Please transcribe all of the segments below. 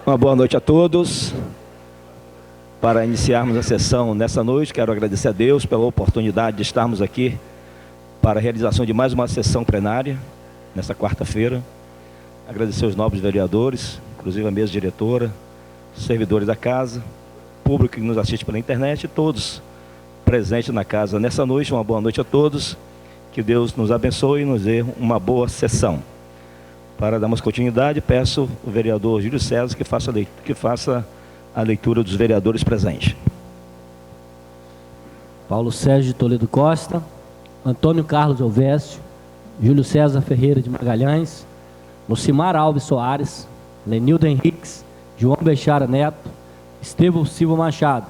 Uma boa noite a todos. Para iniciarmos a sessão nessa noite, quero agradecer a Deus pela oportunidade de estarmos aqui para a realização de mais uma sessão plenária, nesta quarta-feira. Agradecer aos nobres vereadores, inclusive a mesa diretora, servidores da casa, público que nos assiste pela internet e todos presentes na casa nessa noite. Uma boa noite a todos. Que Deus nos abençoe e nos dê uma boa sessão. Para darmos continuidade, peço o vereador Júlio César que faça a leitura dos vereadores presentes. Paulo Sérgio de Toledo Costa, Antônio Carlos Elvésio, Júlio César Ferreira de Magalhães, Lucimar Alves Soares, Lenildo Henriques, João Bechara Neto, Estevão Silva Machado,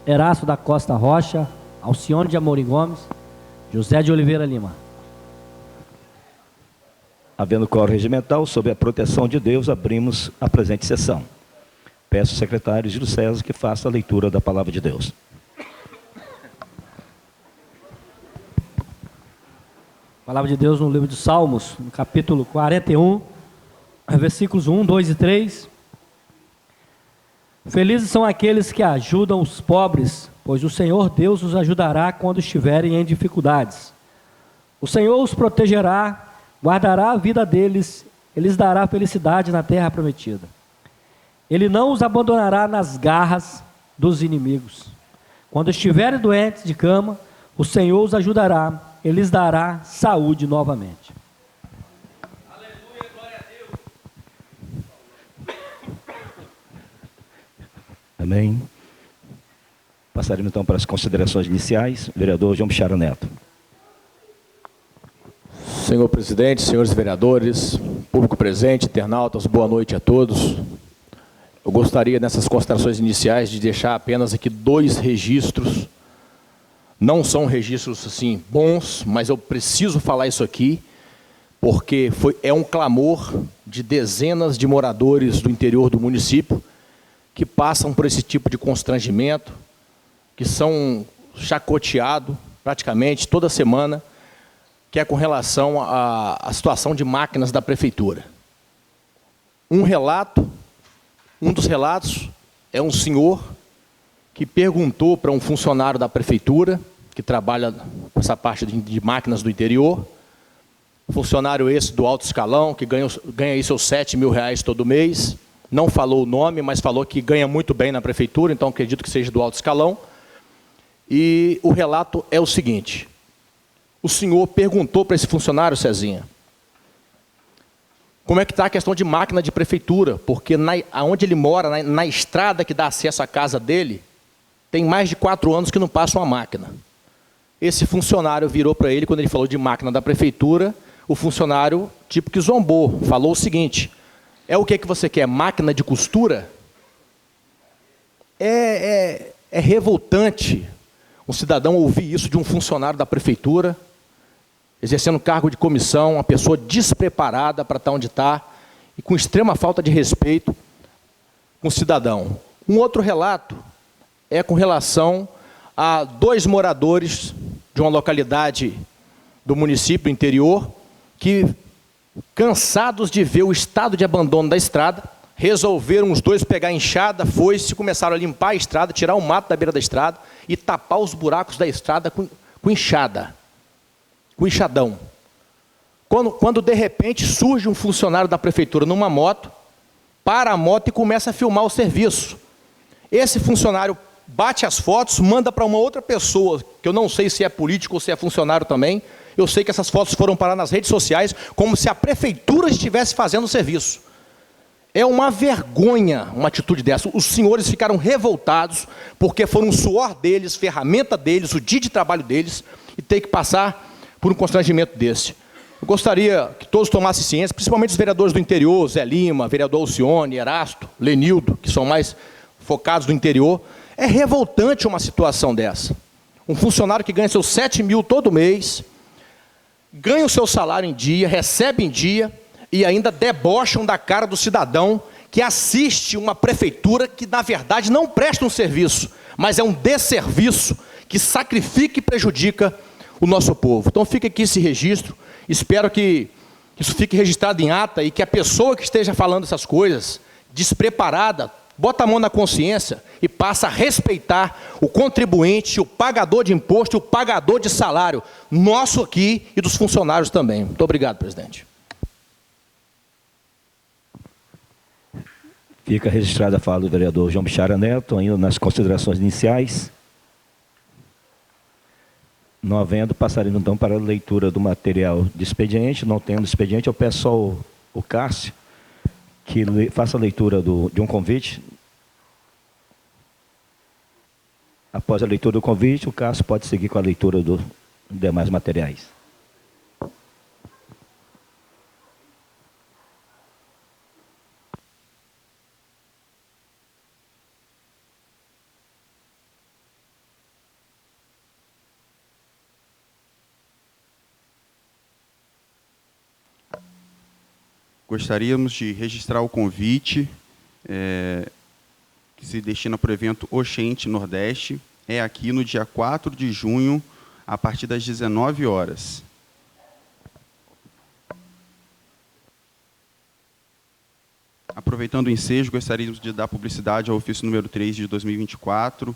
Erasto da Costa Rocha, Alcione de Amorim Gomes, José de Oliveira Lima. Havendo quórum regimental, sob a proteção de Deus, abrimos a presente sessão. Peço ao secretário Júlio César que faça a leitura da palavra de Deus. Palavra de Deus no livro de Salmos, no capítulo 41, versículos 1, 2 e 3. Felizes são aqueles que ajudam os pobres, pois o Senhor Deus os ajudará quando estiverem em dificuldades. O Senhor os protegerá, guardará a vida deles, e lhes dará felicidade na terra prometida. Ele não os abandonará nas garras dos inimigos. Quando estiverem doentes de cama, o Senhor os ajudará, Ele lhes dará saúde novamente. Aleluia, glória a Deus. Amém. Passaremos então para as considerações iniciais. Vereador João Bechara Neto. Senhor presidente, senhores vereadores, público presente, internautas, boa noite a todos. Eu gostaria, nessas considerações iniciais, de deixar apenas aqui 2 registros. Não são registros, assim, bons, mas eu preciso falar isso aqui, porque é um clamor de dezenas de moradores do interior do município que passam por esse tipo de constrangimento, que são chacoteados praticamente toda semana, que é com relação à situação de máquinas da prefeitura. Um dos relatos é um senhor que perguntou para um funcionário da prefeitura, que trabalha com essa parte de máquinas do interior, funcionário esse do alto escalão, que ganha aí seus R$7.000 todo mês, não falou o nome, mas falou que ganha muito bem na prefeitura, então acredito que seja do alto escalão. E o relato é o seguinte: o senhor perguntou para esse funcionário, Cezinha, como é que está a questão de máquina de prefeitura, porque onde ele mora, na estrada que dá acesso à casa dele, tem mais de 4 anos que não passa uma máquina. Esse funcionário virou para ele, quando ele falou de máquina da prefeitura, o funcionário tipo que zombou, falou o seguinte: é o que você quer, máquina de costura? É revoltante um cidadão ouvir isso de um funcionário da prefeitura, exercendo cargo de comissão, uma pessoa despreparada para estar onde está, e com extrema falta de respeito com o cidadão. Um outro relato é com relação a 2 moradores de uma localidade do município interior, que, cansados de ver o estado de abandono da estrada, resolveram os 2 pegar a enxada, foice, começaram a limpar a estrada, tirar o mato da beira da estrada e tapar os buracos da estrada com enxada. Com enxadão. Quando de repente surge um funcionário da prefeitura numa moto, para a moto e começa a filmar o serviço. Esse funcionário bate as fotos, manda para uma outra pessoa, que eu não sei se é político ou se é funcionário também. Eu sei que essas fotos foram parar nas redes sociais, como se a prefeitura estivesse fazendo o serviço. É uma vergonha uma atitude dessa. Os senhores ficaram revoltados, porque foram o suor deles, ferramenta deles, o dia de trabalho deles, e ter que passar por um constrangimento desse. Eu gostaria que todos tomassem ciência, principalmente os vereadores do interior, Zé Lima, vereador Alcione, Erasto, Lenildo, que são mais focados no interior. É revoltante uma situação dessa. Um funcionário que ganha seus 7 mil todo mês, ganha o seu salário em dia, recebe em dia, e ainda debocham da cara do cidadão que assiste uma prefeitura que, na verdade, não presta um serviço, mas é um desserviço que sacrifica e prejudica o nosso povo. Então fica aqui esse registro, espero que isso fique registrado em ata e que a pessoa que esteja falando essas coisas, despreparada, bota a mão na consciência e passa a respeitar o contribuinte, o pagador de imposto e o pagador de salário, nosso aqui e dos funcionários também. Muito obrigado, presidente. Fica registrada a fala do vereador João Bichara Neto, ainda nas considerações iniciais. Não havendo, passaremos então para a leitura do material de expediente. Não tendo expediente, eu peço só o Cássio que faça a leitura de um convite. Após a leitura do convite, o Cássio pode seguir com a leitura dos demais materiais. Gostaríamos de registrar o convite que se destina para o evento Oxente Nordeste. É aqui no dia 4 de junho, a partir das 19 horas. Aproveitando o ensejo, gostaríamos de dar publicidade ao ofício número 3 de 2024,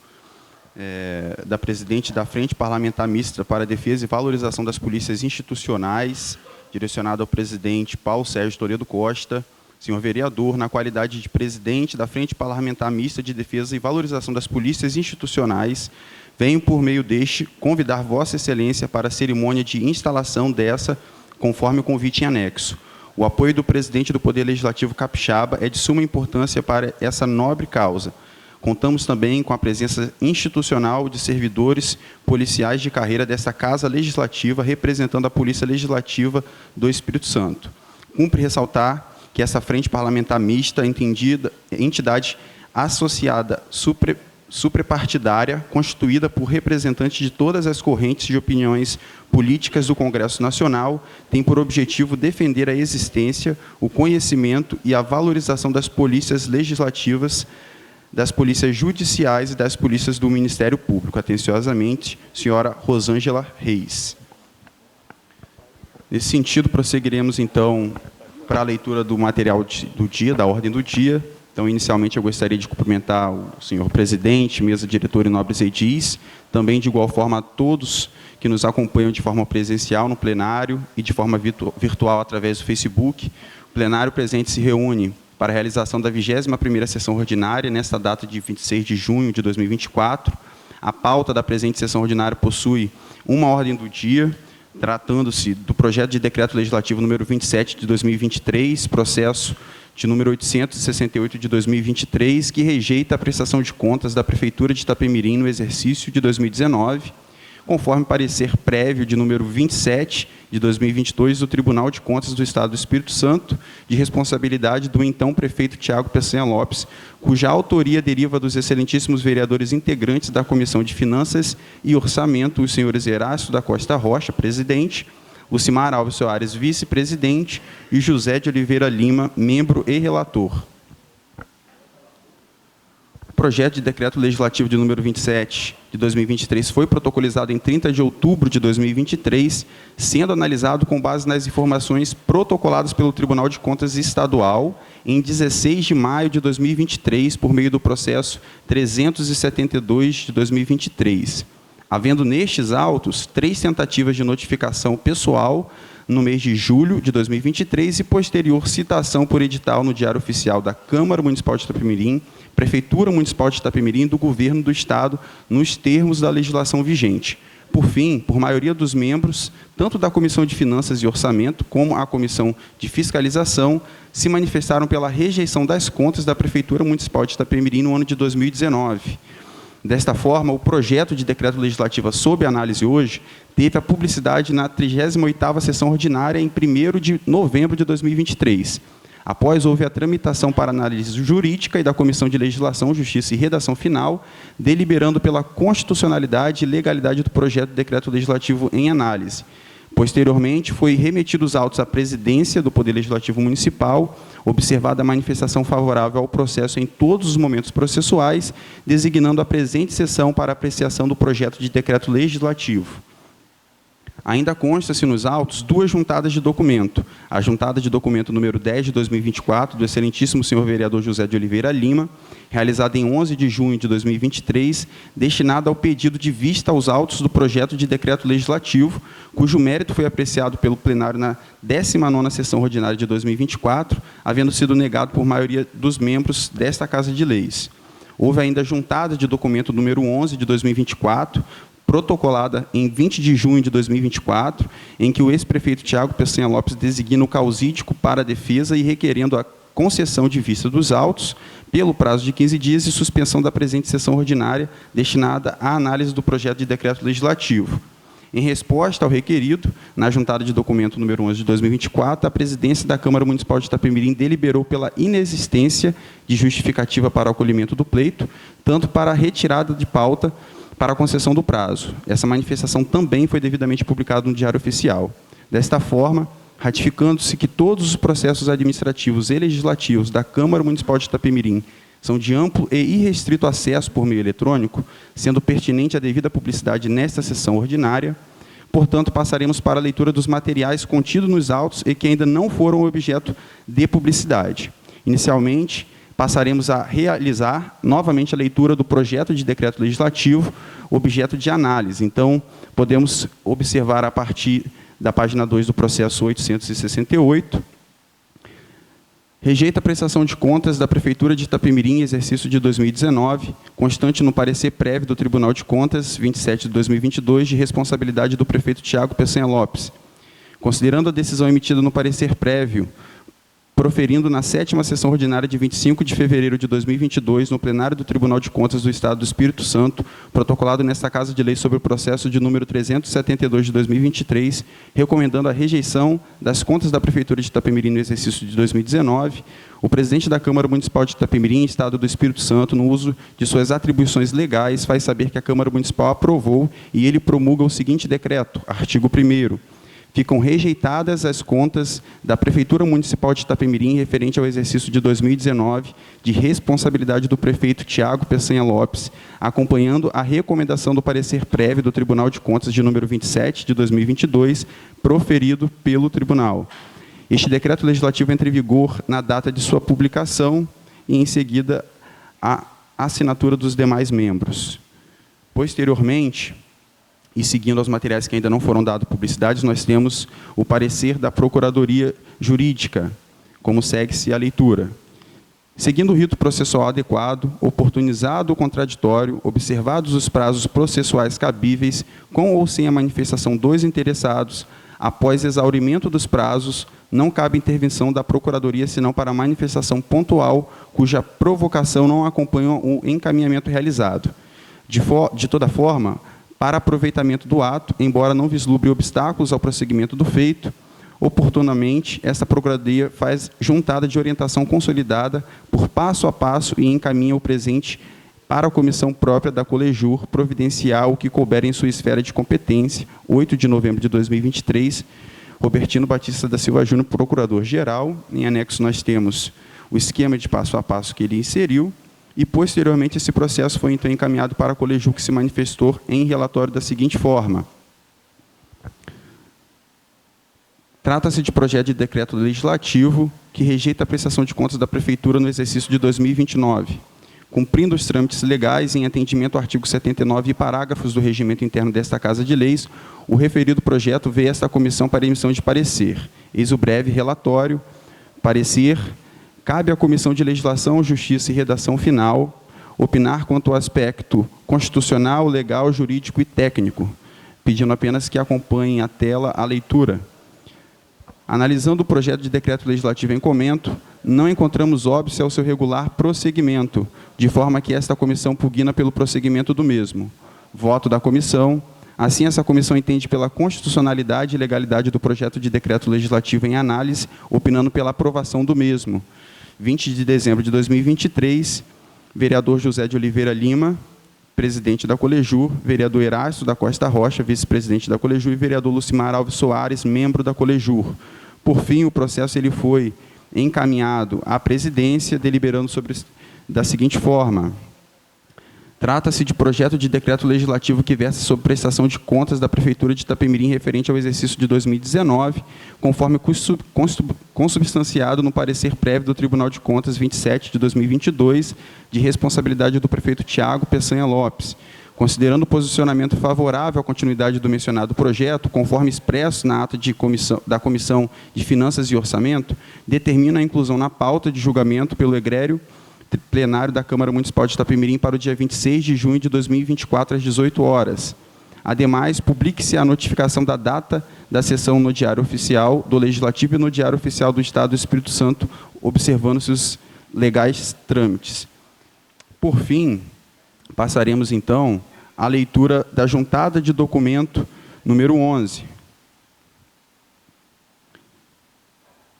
da presidente da Frente Parlamentar Mista para a Defesa e Valorização das Polícias Institucionais, direcionado ao presidente Paulo Sérgio Toledo Costa. Senhor vereador, na qualidade de presidente da Frente Parlamentar Mista de Defesa e Valorização das Polícias Institucionais, venho, por meio deste, convidar Vossa Excelência para a cerimônia de instalação dessa, conforme o convite em anexo. O apoio do presidente do Poder Legislativo Capixaba é de suma importância para essa nobre causa. Contamos também com a presença institucional de servidores policiais de carreira desta Casa Legislativa, representando a Polícia Legislativa do Espírito Santo. Cumpre ressaltar que essa Frente Parlamentar Mista, entidade associada suprapartidária, constituída por representantes de todas as correntes de opiniões políticas do Congresso Nacional, tem por objetivo defender a existência, o conhecimento e a valorização das polícias legislativas, das polícias judiciais e das polícias do Ministério Público. Atenciosamente, senhora Rosângela Reis. Nesse sentido, prosseguiremos, então, para a leitura do material do dia, da ordem do dia. Então, inicialmente, eu gostaria de cumprimentar o senhor presidente, mesa diretora e nobres edis, também, de igual forma, a todos que nos acompanham de forma presencial no plenário e de forma virtual através do Facebook. O plenário presente se reúne para a realização da 21ª sessão ordinária, nesta data de 26 de junho de 2024. A pauta da presente sessão ordinária possui uma ordem do dia, tratando-se do projeto de decreto legislativo número 27 de 2023, processo de número 868 de 2023, que rejeita a prestação de contas da Prefeitura de Itapemirim no exercício de 2019, conforme parecer prévio de número 27 de 2022 do Tribunal de Contas do Estado do Espírito Santo, de responsabilidade do então prefeito Tiago Peçanha Lopes, cuja autoria deriva dos excelentíssimos vereadores integrantes da Comissão de Finanças e Orçamento, os senhores Herácio da Costa Rocha, presidente, Lucimar Alves Soares, vice-presidente, e José de Oliveira Lima, membro e relator. O projeto de decreto legislativo de número 27 de 2023 foi protocolizado em 30 de outubro de 2023, sendo analisado com base nas informações protocoladas pelo Tribunal de Contas Estadual em 16 de maio de 2023, por meio do processo 372 de 2023, havendo nestes autos 3 tentativas de notificação pessoal no mês de julho de 2023 e posterior citação por edital no Diário Oficial da Câmara Municipal de Itapemirim, Prefeitura Municipal de Itapemirim e do Governo do Estado, nos termos da legislação vigente. Por fim, por maioria dos membros, tanto da Comissão de Finanças e Orçamento, como a Comissão de Fiscalização, se manifestaram pela rejeição das contas da Prefeitura Municipal de Itapemirim no ano de 2019. Desta forma, o projeto de decreto legislativo sob análise hoje teve a publicidade na 38ª sessão ordinária em 1º de novembro de 2023. Após, houve a tramitação para análise jurídica e da Comissão de Legislação, Justiça e Redação Final, deliberando pela constitucionalidade e legalidade do projeto de decreto legislativo em análise. Posteriormente, foi remetido os autos à presidência do Poder Legislativo Municipal, observada a manifestação favorável ao processo em todos os momentos processuais, designando a presente sessão para apreciação do projeto de decreto legislativo. ainda consta-se nos autos duas juntadas de documento. A juntada de documento número 10 de 2024, do excelentíssimo senhor vereador José de Oliveira Lima, realizada em 11 de junho de 2023, destinada ao pedido de vista aos autos do projeto de decreto legislativo, cujo mérito foi apreciado pelo plenário na 19ª sessão ordinária de 2024, havendo sido negado por maioria dos membros desta Casa de Leis. Houve ainda a juntada de documento número 11 de 2024, protocolada em 20 de junho de 2024, em que o ex-prefeito Tiago Peçanha Lopes designa o causídico para a defesa e requerendo a concessão de vista dos autos pelo prazo de 15 dias e suspensão da presente sessão ordinária destinada à análise do projeto de decreto legislativo. Em resposta ao requerido, na juntada de documento número 11 de 2024, a presidência da Câmara Municipal de Itapemirim deliberou pela inexistência de justificativa para o acolhimento do pleito, tanto para a retirada de pauta para a concessão do prazo. Essa manifestação também foi devidamente publicada no Diário Oficial. Desta forma, ratificando-se que todos os processos administrativos e legislativos da Câmara Municipal de Itapemirim são de amplo e irrestrito acesso por meio eletrônico, sendo pertinente a devida publicidade nesta sessão ordinária, portanto, passaremos para a leitura dos materiais contidos nos autos e que ainda não foram objeto de publicidade. Inicialmente, passaremos a realizar novamente a leitura do projeto de decreto legislativo, objeto de análise. Então, podemos observar a partir da página 2 do processo 868, rejeita a prestação de contas da Prefeitura de Itapemirim, exercício de 2019, constante no parecer prévio do Tribunal de Contas, 27 de 2022, de responsabilidade do prefeito Tiago Peçanha Lopes. Considerando a decisão emitida no parecer prévio, proferindo na 7ª sessão ordinária de 25 de fevereiro de 2022, no plenário do Tribunal de Contas do Estado do Espírito Santo, protocolado nesta Casa de Lei sobre o processo de número 372 de 2023, recomendando a rejeição das contas da Prefeitura de Itapemirim no exercício de 2019, o presidente da Câmara Municipal de Itapemirim, Estado do Espírito Santo, no uso de suas atribuições legais, faz saber que a Câmara Municipal aprovou e ele promulga o seguinte decreto, artigo 1º. Ficam rejeitadas as contas da Prefeitura Municipal de Itapemirim referente ao exercício de 2019, de responsabilidade do prefeito Tiago Peçanha Lopes, acompanhando a recomendação do parecer prévio do Tribunal de Contas de número 27 de 2022, proferido pelo Tribunal. Este decreto legislativo entra em vigor na data de sua publicação e, em seguida, a assinatura dos demais membros. Posteriormente, e seguindo aos materiais que ainda não foram dados publicidade, nós temos o parecer da Procuradoria Jurídica, como segue-se a leitura. Seguindo o rito processual adequado, oportunizado o contraditório, observados os prazos processuais cabíveis, com ou sem a manifestação dos interessados, após exaurimento dos prazos, não cabe intervenção da Procuradoria, senão para manifestação pontual, cuja provocação não acompanha o encaminhamento realizado. De toda forma, para aproveitamento do ato, embora não vislumbre obstáculos ao prosseguimento do feito, oportunamente, esta Procuradoria faz juntada de orientação consolidada por passo a passo e encaminha o presente para a comissão própria da Colejur providenciar o que couber em sua esfera de competência, 8 de novembro de 2023, Robertino Batista da Silva Júnior, Procurador-Geral. Em anexo, nós temos o esquema de passo a passo que ele inseriu, e, posteriormente, esse processo foi, então, encaminhado para a Colejur, que se manifestou em relatório da seguinte forma. Trata-se de projeto de decreto legislativo que rejeita a prestação de contas da Prefeitura no exercício de 2029. Cumprindo os trâmites legais em atendimento ao artigo 79 e parágrafos do regimento interno desta Casa de Leis, o referido projeto veio a esta comissão para emissão de parecer. Eis o breve relatório. Parecer. Cabe à Comissão de Legislação, Justiça e Redação Final opinar quanto ao aspecto constitucional, legal, jurídico e técnico, pedindo apenas que acompanhem a tela a leitura. Analisando o projeto de decreto legislativo em comento, não encontramos óbice ao seu regular prosseguimento, de forma que esta comissão pugna pelo prosseguimento do mesmo. Voto da comissão. Assim, essa comissão entende pela constitucionalidade e legalidade do projeto de decreto legislativo em análise, opinando pela aprovação do mesmo. 20 de dezembro de 2023, vereador José de Oliveira Lima, presidente da Colejur, vereador Erasto da Costa Rocha, vice-presidente da Colejur, e vereador Lucimar Alves Soares, membro da Colejur. Por fim, o processo ele foi encaminhado à presidência, deliberando sobre da seguinte forma. Trata-se de projeto de decreto legislativo que versa sobre prestação de contas da Prefeitura de Itapemirim referente ao exercício de 2019, conforme consubstanciado no parecer prévio do Tribunal de Contas 27 de 2022, de responsabilidade do prefeito Tiago Peçanha Lopes. Considerando o posicionamento favorável à continuidade do mencionado projeto, conforme expresso na ata da Comissão de Finanças e Orçamento, determina a inclusão na pauta de julgamento pelo egrégio plenário da Câmara Municipal de Itapemirim para o dia 26 de junho de 2024, às 18 horas. Ademais, publique-se a notificação da data da sessão no Diário Oficial do Legislativo e no Diário Oficial do Estado do Espírito Santo, observando-se os legais trâmites. Por fim, passaremos, então, à leitura da juntada de documento número 11.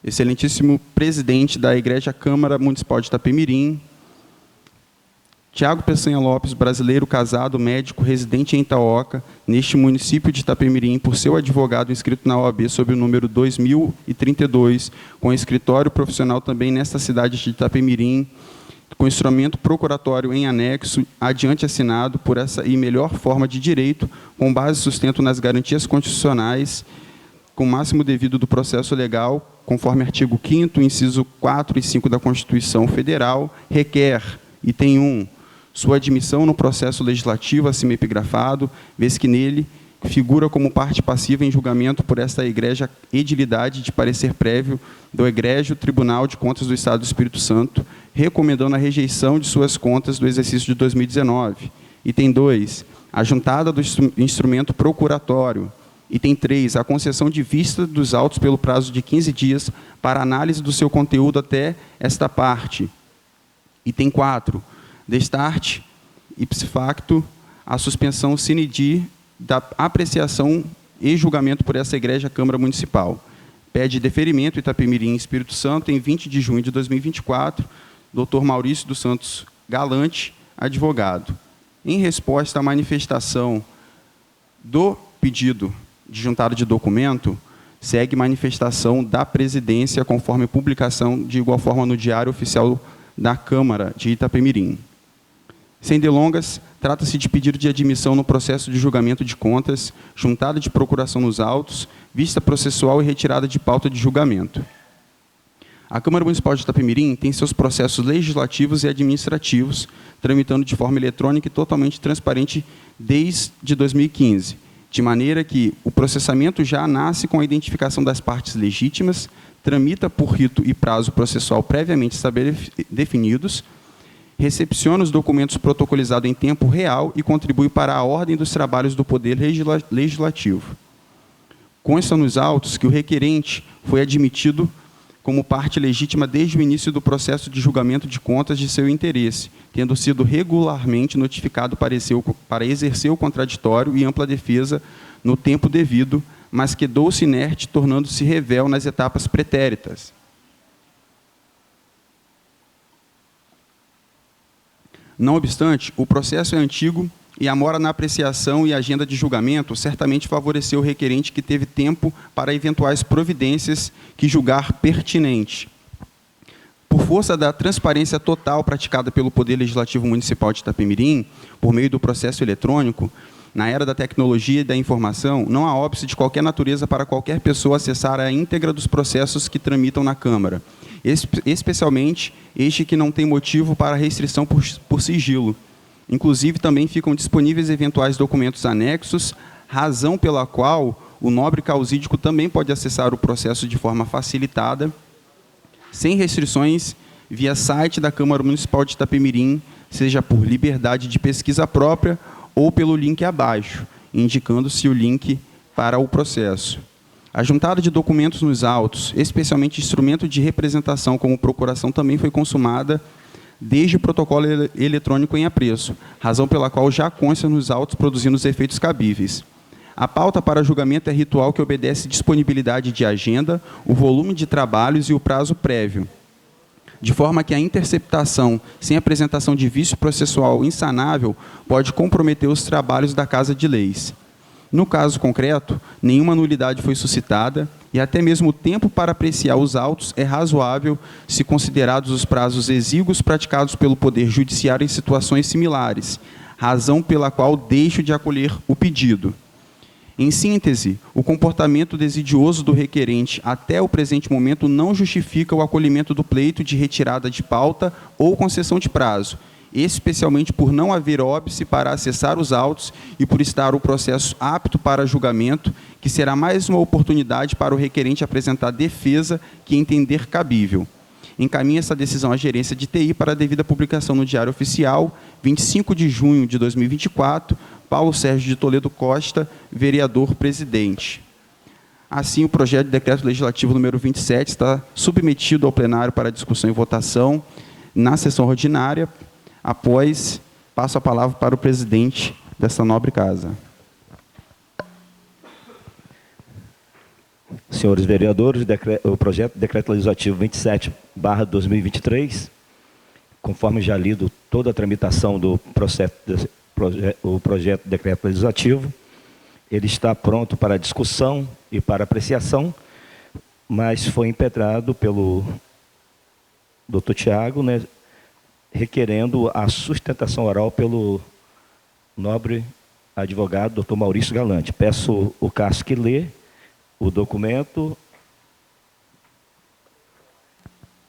Excelentíssimo presidente da Igreja Câmara Municipal de Itapemirim, Tiago Peçanha Lopes, brasileiro, casado, médico, residente em Itaoca, neste município de Itapemirim, por seu advogado inscrito na OAB sob o número 2032, com escritório profissional também nesta cidade de Itapemirim, com instrumento procuratório em anexo, adiante assinado por essa e melhor forma de direito, com base e sustento nas garantias constitucionais, com o máximo devido do processo legal, conforme artigo 5º, inciso 4 e 5 da Constituição Federal, requer, item 1, sua admissão no processo legislativo acima epigrafado, vez que nele figura como parte passiva em julgamento por esta egrégia edilidade de parecer prévio do egrégio Tribunal de Contas do Estado do Espírito Santo, recomendando a rejeição de suas contas do exercício de 2019. Item 2, a juntada do instrumento procuratório. Item 3, a concessão de vista dos autos pelo prazo de 15 dias para análise do seu conteúdo até esta parte. Item 4, destarte ipse facto a suspensão sine die da apreciação e julgamento por essa Igreja Câmara Municipal. Pede deferimento Itapemirim, Espírito Santo, em 20 de junho de 2024, Dr. Maurício dos Santos Galante, advogado. Em resposta à manifestação do pedido de juntada de documento, segue manifestação da presidência, conforme publicação de igual forma no Diário Oficial da Câmara de Itapemirim. Sem delongas, trata-se de pedido de admissão no processo de julgamento de contas, juntada de procuração nos autos, vista processual e retirada de pauta de julgamento. A Câmara Municipal de Itapemirim tem seus processos legislativos e administrativos, tramitando de forma eletrônica e totalmente transparente desde 2015, de maneira que o processamento já nasce com a identificação das partes legítimas, tramita por rito e prazo processual previamente definidos, recepciona os documentos protocolizados em tempo real e contribui para a ordem dos trabalhos do Poder Legislativo. Consta nos autos que o requerente foi admitido como parte legítima desde o início do processo de julgamento de contas de seu interesse, tendo sido regularmente notificado para exercer o contraditório e ampla defesa no tempo devido, mas quedou-se inerte, tornando-se revel nas etapas pretéritas. Não obstante, o processo é antigo e a mora na apreciação e agenda de julgamento certamente favoreceu o requerente, que teve tempo para eventuais providências que julgar pertinente. Por força da transparência total praticada pelo Poder Legislativo Municipal de Itapemirim, por meio do processo eletrônico, na era da tecnologia e da informação, não há óbice de qualquer natureza para qualquer pessoa acessar a íntegra dos processos que tramitam na Câmara, especialmente este que não tem motivo para restrição por sigilo. Inclusive, também ficam disponíveis eventuais documentos anexos, razão pela qual o nobre causídico também pode acessar o processo de forma facilitada, sem restrições, via site da Câmara Municipal de Itapemirim, seja por liberdade de pesquisa própria ou pelo link abaixo, indicando-se o link para o processo. A juntada de documentos nos autos, especialmente instrumento de representação como procuração, também foi consumada desde o protocolo eletrônico em apreço, razão pela qual já consta nos autos, produzindo os efeitos cabíveis. A pauta para julgamento é ritual que obedece disponibilidade de agenda, o volume de trabalhos e o prazo prévio, de forma que a interceptação sem apresentação de vício processual insanável pode comprometer os trabalhos da Casa de Leis. No caso concreto, nenhuma nulidade foi suscitada e até mesmo o tempo para apreciar os autos é razoável se considerados os prazos exíguos praticados pelo Poder Judiciário em situações similares, razão pela qual deixo de acolher o pedido. Em síntese, o comportamento desidioso do requerente até o presente momento não justifica o acolhimento do pleito de retirada de pauta ou concessão de prazo, especialmente por não haver óbice para acessar os autos e por estar o processo apto para julgamento, que será mais uma oportunidade para o requerente apresentar defesa que entender cabível. Encaminha essa decisão à gerência de TI para a devida publicação no Diário Oficial, 25 de junho de 2024, Paulo Sérgio de Toledo Costa, vereador-presidente. Assim, o projeto de decreto legislativo número 27 está submetido ao plenário para discussão e votação na sessão ordinária. Após, passo a palavra para o presidente desta nobre casa. Senhores vereadores, o projeto de decreto legislativo 27/2023, conforme já lido toda a tramitação do o projeto de decreto legislativo, ele está pronto para discussão e para apreciação, mas foi impetrado pelo doutor Tiago, né, requerendo a sustentação oral pelo nobre advogado doutor Maurício Galante. Peço o Cássio que lê o documento.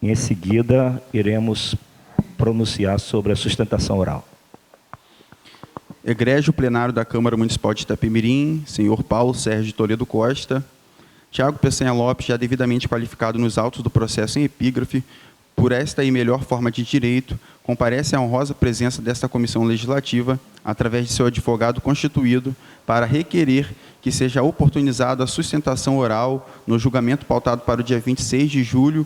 Em seguida, iremos pronunciar sobre a sustentação oral. Egrégio plenário da Câmara Municipal de Itapemirim, senhor Paulo Sérgio de Toledo Costa, Tiago Peçanha Lopes, já devidamente qualificado nos autos do processo em epígrafe, por esta e melhor forma de direito, comparece à honrosa presença desta comissão legislativa, através de seu advogado constituído, para requerer que seja oportunizada a sustentação oral no julgamento pautado para o dia 26 de junho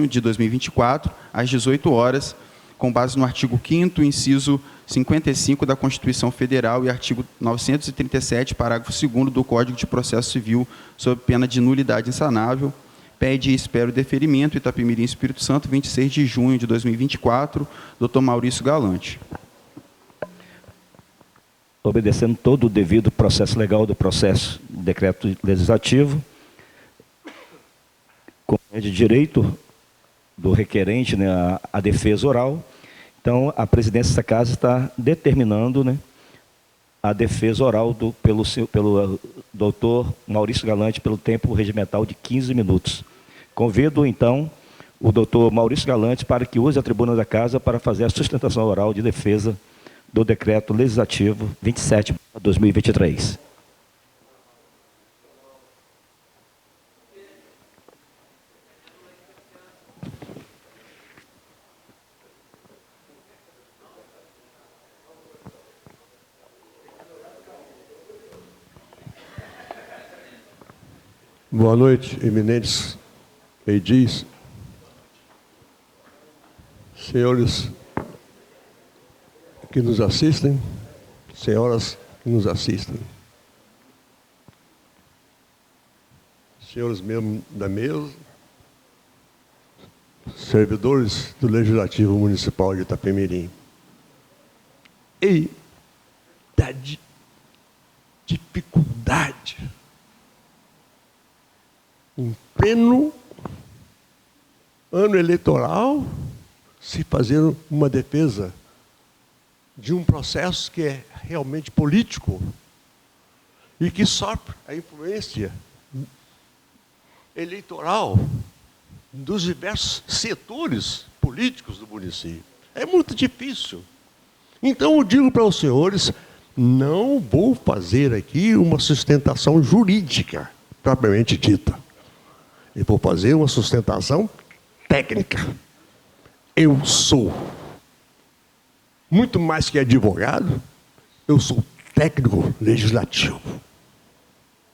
de 2024, às 18 horas, com base no artigo 5º, inciso 55 da Constituição Federal e artigo 937, parágrafo 2º do Código de Processo Civil, sob pena de nulidade insanável. Pede e espera o deferimento, Itapemirim, Espírito Santo, 26 de junho de 2024, doutor Maurício Galante. Obedecendo todo o devido processo legal do processo de decreto legislativo, com de direito do requerente, né, a defesa oral, então a presidência dessa casa está determinando, né, a defesa oral pelo doutor Maurício Galante pelo tempo regimental de 15 minutos. Convido, então, o doutor Maurício Galante para que use a tribuna da casa para fazer a sustentação oral de defesa do decreto legislativo 27/2023. Boa noite, eminentes edis, senhores que nos assistem, senhoras que nos assistem, senhores membros da mesa, servidores do Legislativo Municipal de Itapemirim. E da dificuldade em pleno ano eleitoral se fazer uma defesa de um processo que é realmente político e que sofre a influência eleitoral dos diversos setores políticos do município. É muito difícil. Então eu digo para os senhores, não vou fazer aqui uma sustentação jurídica propriamente dita. Eu vou fazer uma sustentação técnica. Eu sou, muito mais que advogado, eu sou técnico legislativo.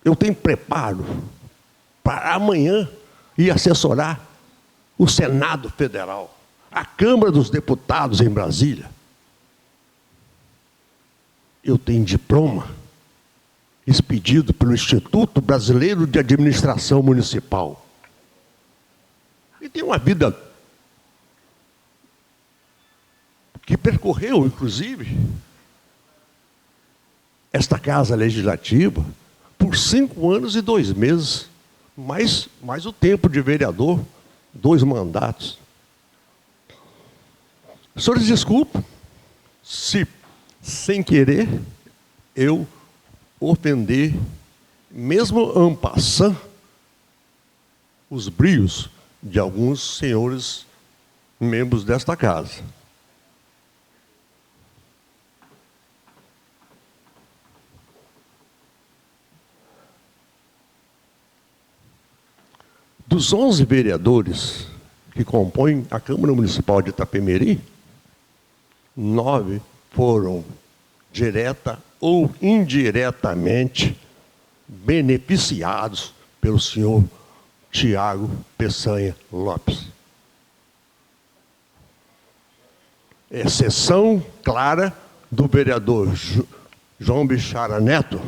Eu tenho preparo para amanhã ir assessorar o Senado Federal, a Câmara dos Deputados em Brasília. Eu tenho diploma expedido pelo Instituto Brasileiro de Administração Municipal. E tem uma vida que percorreu, inclusive, esta Casa Legislativa por 5 anos e 2 meses, mais o tempo de vereador, 2 mandatos. Senhores, desculpa se sem querer, eu ofender, mesmo en passant, os brios de alguns senhores membros desta casa. Dos 11 vereadores que compõem a Câmara Municipal de Itapemirim, 9 foram direta ou indiretamente beneficiados pelo senhor Tiago Peçanha Lopes. Exceção clara do vereador João Bichara Neto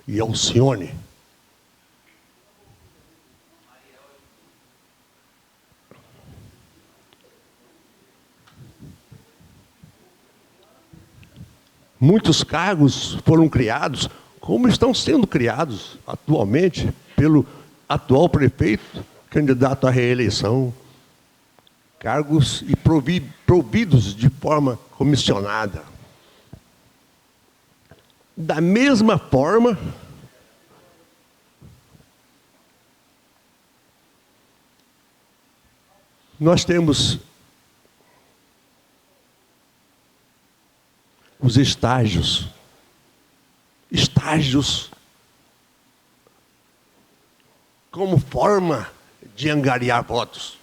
e Alcione. Muitos cargos foram criados, como estão sendo criados atualmente pelo atual prefeito, candidato à reeleição. Cargos e providos de forma comissionada. Da mesma forma, nós temos os estágios. Estágios como forma de angariar votos.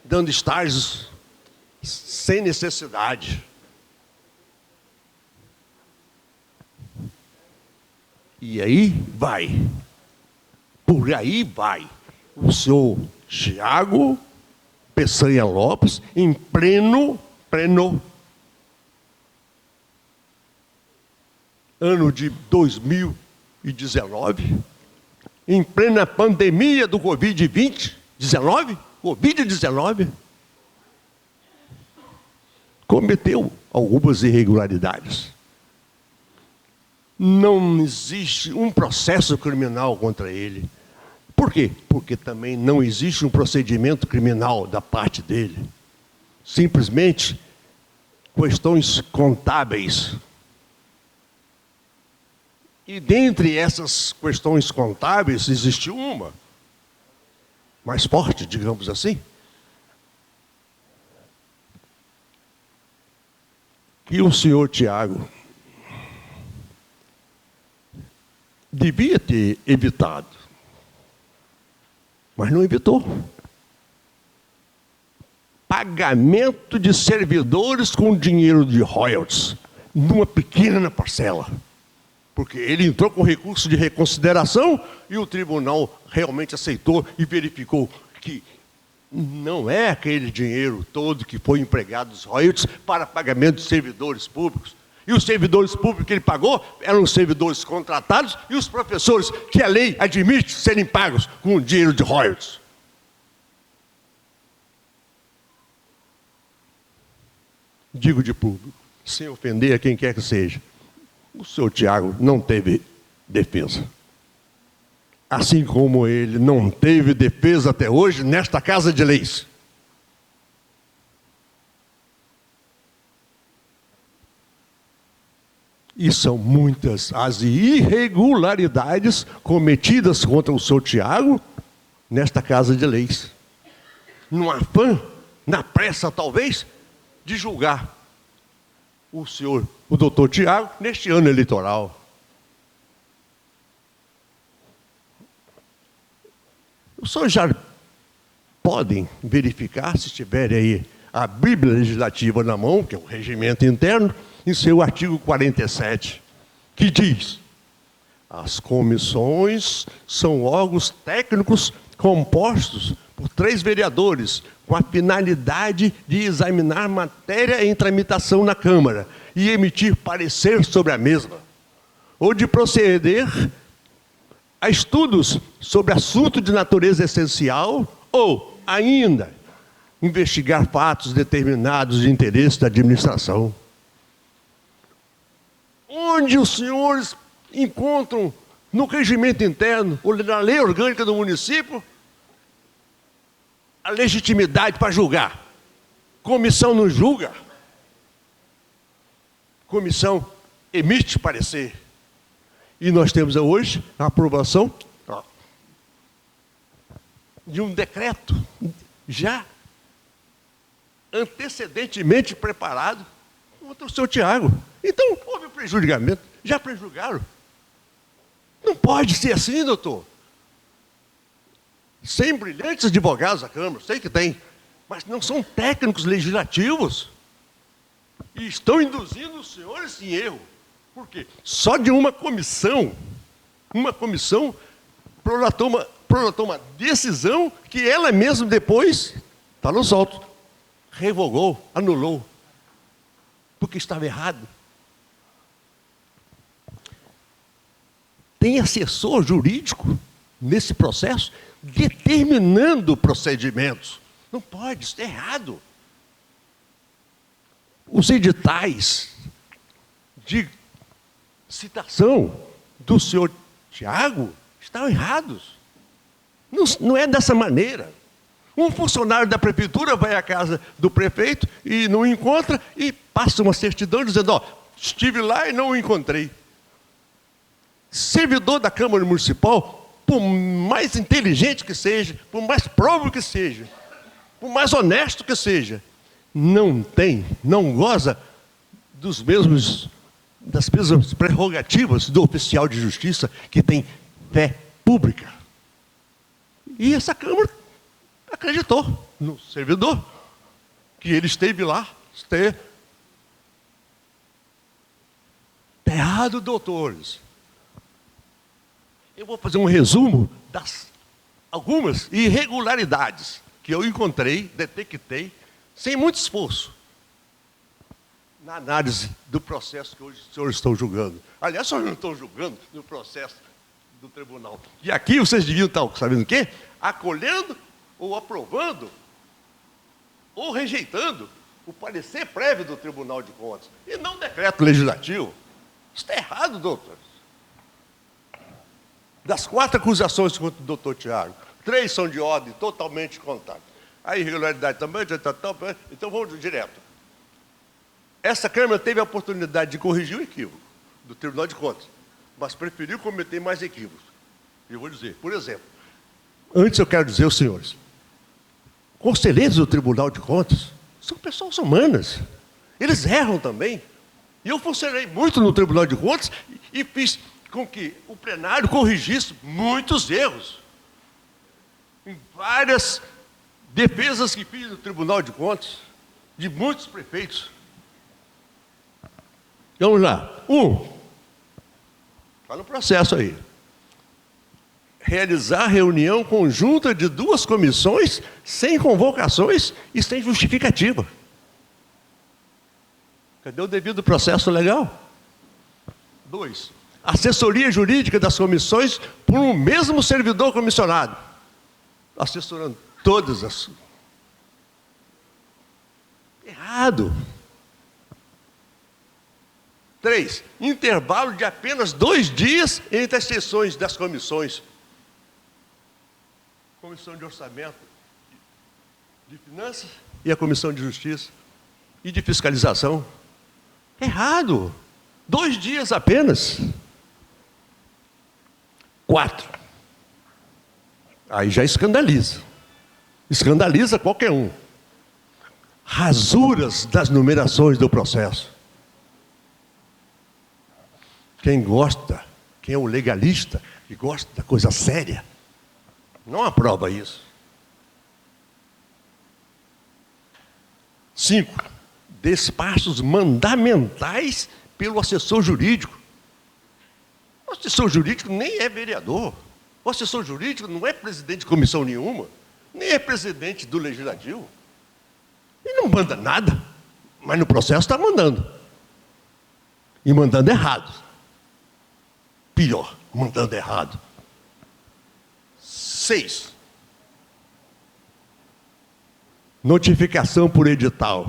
Dando estágios sem necessidade. E aí vai. Por aí vai. O senhor Tiago Peçanha Lopes, em pleno ano de 2019, em plena pandemia do Covid-19, cometeu algumas irregularidades. Não existe um processo criminal contra ele. Por quê? Porque também não existe um procedimento criminal da parte dele. Simplesmente questões contábeis. E dentre essas questões contábeis existiu uma mais forte, digamos assim, que o senhor Tiago devia ter evitado, mas não evitou. Pagamento de servidores com dinheiro de royalties, numa pequena parcela. Porque ele entrou com recurso de reconsideração e o tribunal realmente aceitou e verificou que não é aquele dinheiro todo que foi empregado dos royalties para pagamento de servidores públicos. E os servidores públicos que ele pagou eram os servidores contratados e os professores que a lei admite serem pagos com dinheiro de royalties. Digo de público, sem ofender a quem quer que seja. O senhor Tiago não teve defesa. Assim como ele não teve defesa até hoje nesta Casa de Leis. E são muitas as irregularidades cometidas contra o senhor Tiago nesta Casa de Leis. No afã, na pressa talvez, de julgar o doutor Tiago, neste ano eleitoral. Os senhores já podem verificar, se tiverem aí a Bíblia Legislativa na mão, que é o regimento interno, em seu artigo 47, que diz: as comissões são órgãos técnicos compostos por 3 vereadores, com a finalidade de examinar matéria em tramitação na Câmara e emitir parecer sobre a mesma, ou de proceder a estudos sobre assunto de natureza essencial, ou, ainda, investigar fatos determinados de interesse da administração. Onde os senhores encontram no regimento interno, ou na lei orgânica do município, a legitimidade para julgar? Comissão não julga. comissão emite parecer. E nós temos hoje a aprovação de um decreto já antecedentemente preparado contra o seu Tiago. Então, houve prejudicamento, já prejudicaram. Não pode ser assim, doutor. 100 brilhantes advogados da Câmara, sei que tem, mas não são técnicos legislativos. E estão induzindo os senhores em erro. Por quê? Só de uma comissão prolatou uma decisão que ela mesma depois, está no solto, revogou, anulou, porque estava errado. Tem assessor jurídico nesse processo determinando procedimentos. Não pode, isso é errado. Os editais de citação do senhor Tiago estão errados. Não é dessa maneira. Um funcionário da prefeitura vai à casa do prefeito e não encontra e passa uma certidão dizendo, estive lá e não o encontrei. Servidor da Câmara Municipal, por mais inteligente que seja, por mais próprio que seja, por mais honesto que seja, não goza das mesmas prerrogativas do oficial de justiça que tem fé pública. E essa Câmara acreditou no servidor, que ele esteve lá. Está errado, doutores. Eu vou fazer um resumo das algumas irregularidades que eu encontrei, detectei, sem muito esforço, na análise do processo que hoje os senhores estão julgando. Aliás, os senhores não estão julgando no processo do tribunal. E aqui vocês deviam estar, sabendo o quê? Acolhendo ou aprovando ou rejeitando o parecer prévio do Tribunal de Contas, e não decreto legislativo. Isso está errado, doutor. Das 4 acusações contra o doutor Tiago, 3 são de ordem totalmente contrária. A irregularidade também, então vamos direto. Essa Câmara teve a oportunidade de corrigir o equívoco do Tribunal de Contas, mas preferiu cometer mais equívocos. E eu vou dizer, por exemplo, antes eu quero dizer aos senhores, conselheiros do Tribunal de Contas são pessoas humanas, eles erram também. E eu funcionei muito no Tribunal de Contas e fiz com que o plenário corrigisse muitos erros. Em várias defesas que fiz no Tribunal de Contas, de muitos prefeitos. Vamos lá. Está no processo aí. Realizar reunião conjunta de 2 comissões sem convocações e sem justificativa. Cadê o devido processo legal? 2. Assessoria jurídica das comissões por um mesmo servidor comissionado, assessorando todas as... Errado. 3. Intervalo de apenas 2 dias entre as sessões das comissões. Comissão de Orçamento, de Finanças e a Comissão de Justiça e de Fiscalização. Errado. 2 dias apenas. 4. Aí já escandaliza. Escandaliza qualquer um. Rasuras das numerações do processo. Quem gosta, quem é o legalista, que gosta da coisa séria, não aprova isso. 5. Despachos mandamentais pelo assessor jurídico. O assessor jurídico nem é vereador. O assessor jurídico não é presidente de comissão nenhuma, nem é presidente do legislativo. Ele não manda nada, mas no processo está mandando. E mandando errado. Pior, mandando errado. 6. Notificação por edital,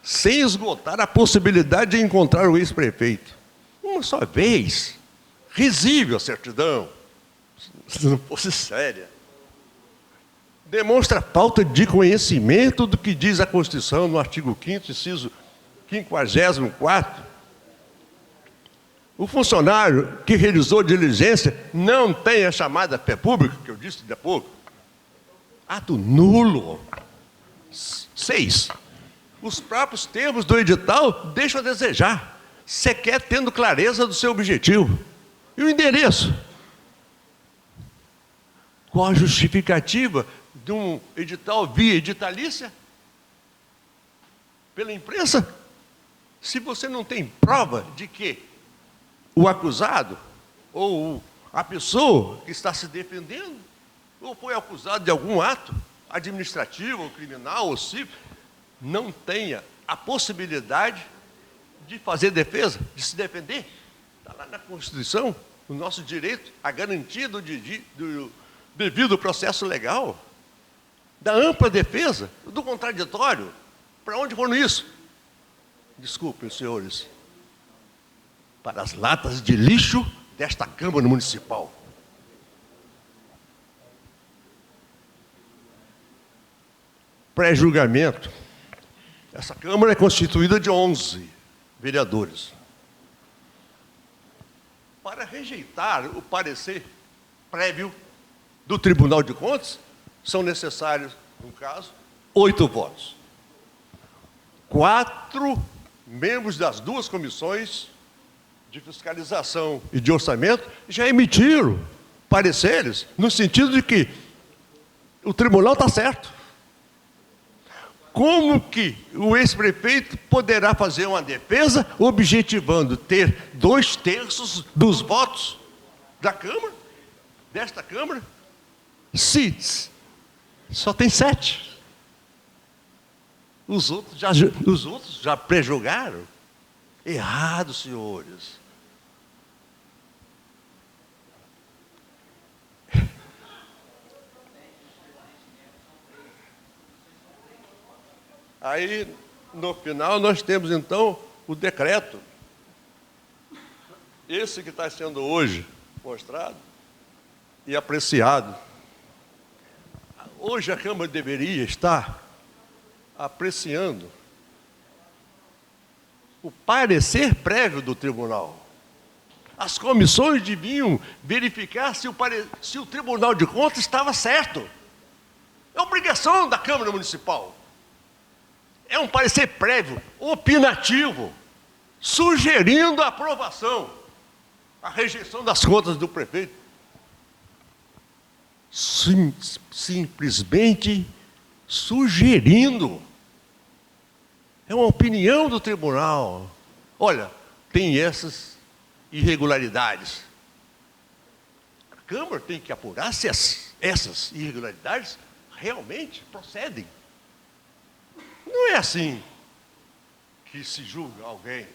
sem esgotar a possibilidade de encontrar o ex-prefeito. Uma só vez. Risível a certidão, se não fosse séria. Demonstra falta de conhecimento do que diz a Constituição no artigo 5º, inciso 54, O funcionário que realizou diligência não tem a chamada fé pública, que eu disse de há pouco. Ato nulo. 6. Os próprios termos do edital deixam a desejar, sequer tendo clareza do seu objetivo. E o endereço? Qual a justificativa de um edital via editalícia? Pela imprensa? Se você não tem prova de que o acusado ou a pessoa que está se defendendo ou foi acusado de algum ato administrativo, ou criminal, ou civil, não tenha a possibilidade de fazer defesa, de se defender. Está lá na Constituição, o nosso direito, a garantia do devido processo legal, da ampla defesa, do contraditório. Para onde foram isso? Desculpem, senhores, para as latas de lixo desta Câmara Municipal. Pré-julgamento. Essa Câmara é constituída de 11 vereadores. Para rejeitar o parecer prévio do Tribunal de Contas, são necessários, no caso, 8 votos. 4 membros das 2 comissões de fiscalização e de orçamento já emitiram pareceres no sentido de que o tribunal está certo. Como que o ex-prefeito poderá fazer uma defesa objetivando ter 2/3 dos votos da Câmara, desta Câmara, se só tem 7? Os outros já pré-julgaram? Errado, senhores. Aí, no final, nós temos, então, o decreto. Esse que está sendo hoje mostrado e apreciado. Hoje a Câmara deveria estar apreciando o parecer prévio do tribunal. As comissões deviam verificar se o Tribunal de Contas estava certo. É obrigação da Câmara Municipal. É um parecer prévio, opinativo, sugerindo a aprovação, a rejeição das contas do prefeito. Simplesmente sugerindo. É uma opinião do tribunal. Olha, tem essas irregularidades. A Câmara tem que apurar se essas irregularidades realmente procedem. Não é assim que se julga alguém.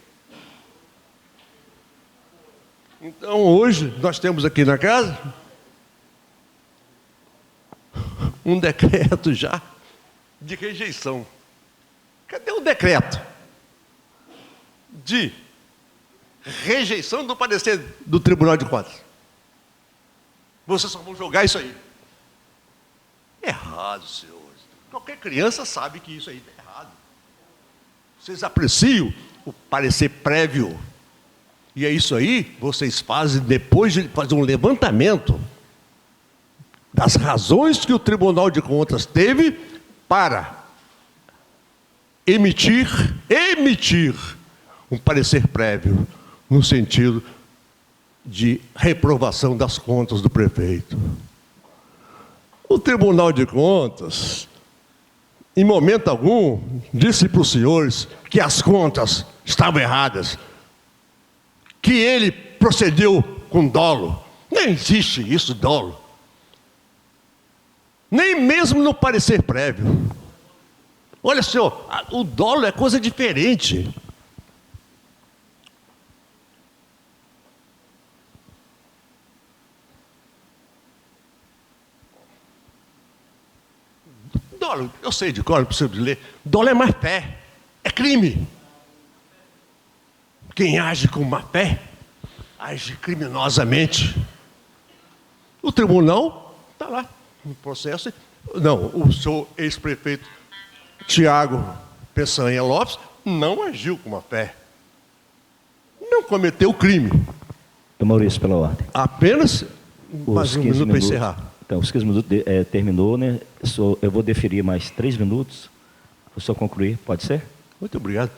Então, hoje, nós temos aqui na casa um decreto já de rejeição. Cadê o decreto de rejeição do parecer do Tribunal de Contas? Vocês só vão julgar isso aí. Errado, senhores. Qualquer criança sabe que isso aí está errado. Vocês apreciam o parecer prévio. E é isso aí, vocês fazem depois de fazer um levantamento das razões que o Tribunal de Contas teve para emitir um parecer prévio no sentido de reprovação das contas do prefeito. O Tribunal de Contas, em momento algum, disse para os senhores que as contas estavam erradas, que ele procedeu com dolo. Nem existe isso, dolo. Nem mesmo no parecer prévio. Olha, senhor, o dolo é coisa diferente. Dolo, eu sei de cor, não preciso de ler. Dolo é má fé, é crime. Quem age com má fé, age criminosamente. O tribunal está lá, no processo. Não, o senhor ex-prefeito Tiago Peçanha Lopes não agiu com má fé. Não cometeu crime. Doutor Maurício, pela ordem. Apenas mais um minuto para encerrar. Então, os 15 minutos terminou, né? Eu vou deferir mais 3 minutos. Para o senhor concluir, pode ser? Muito obrigado.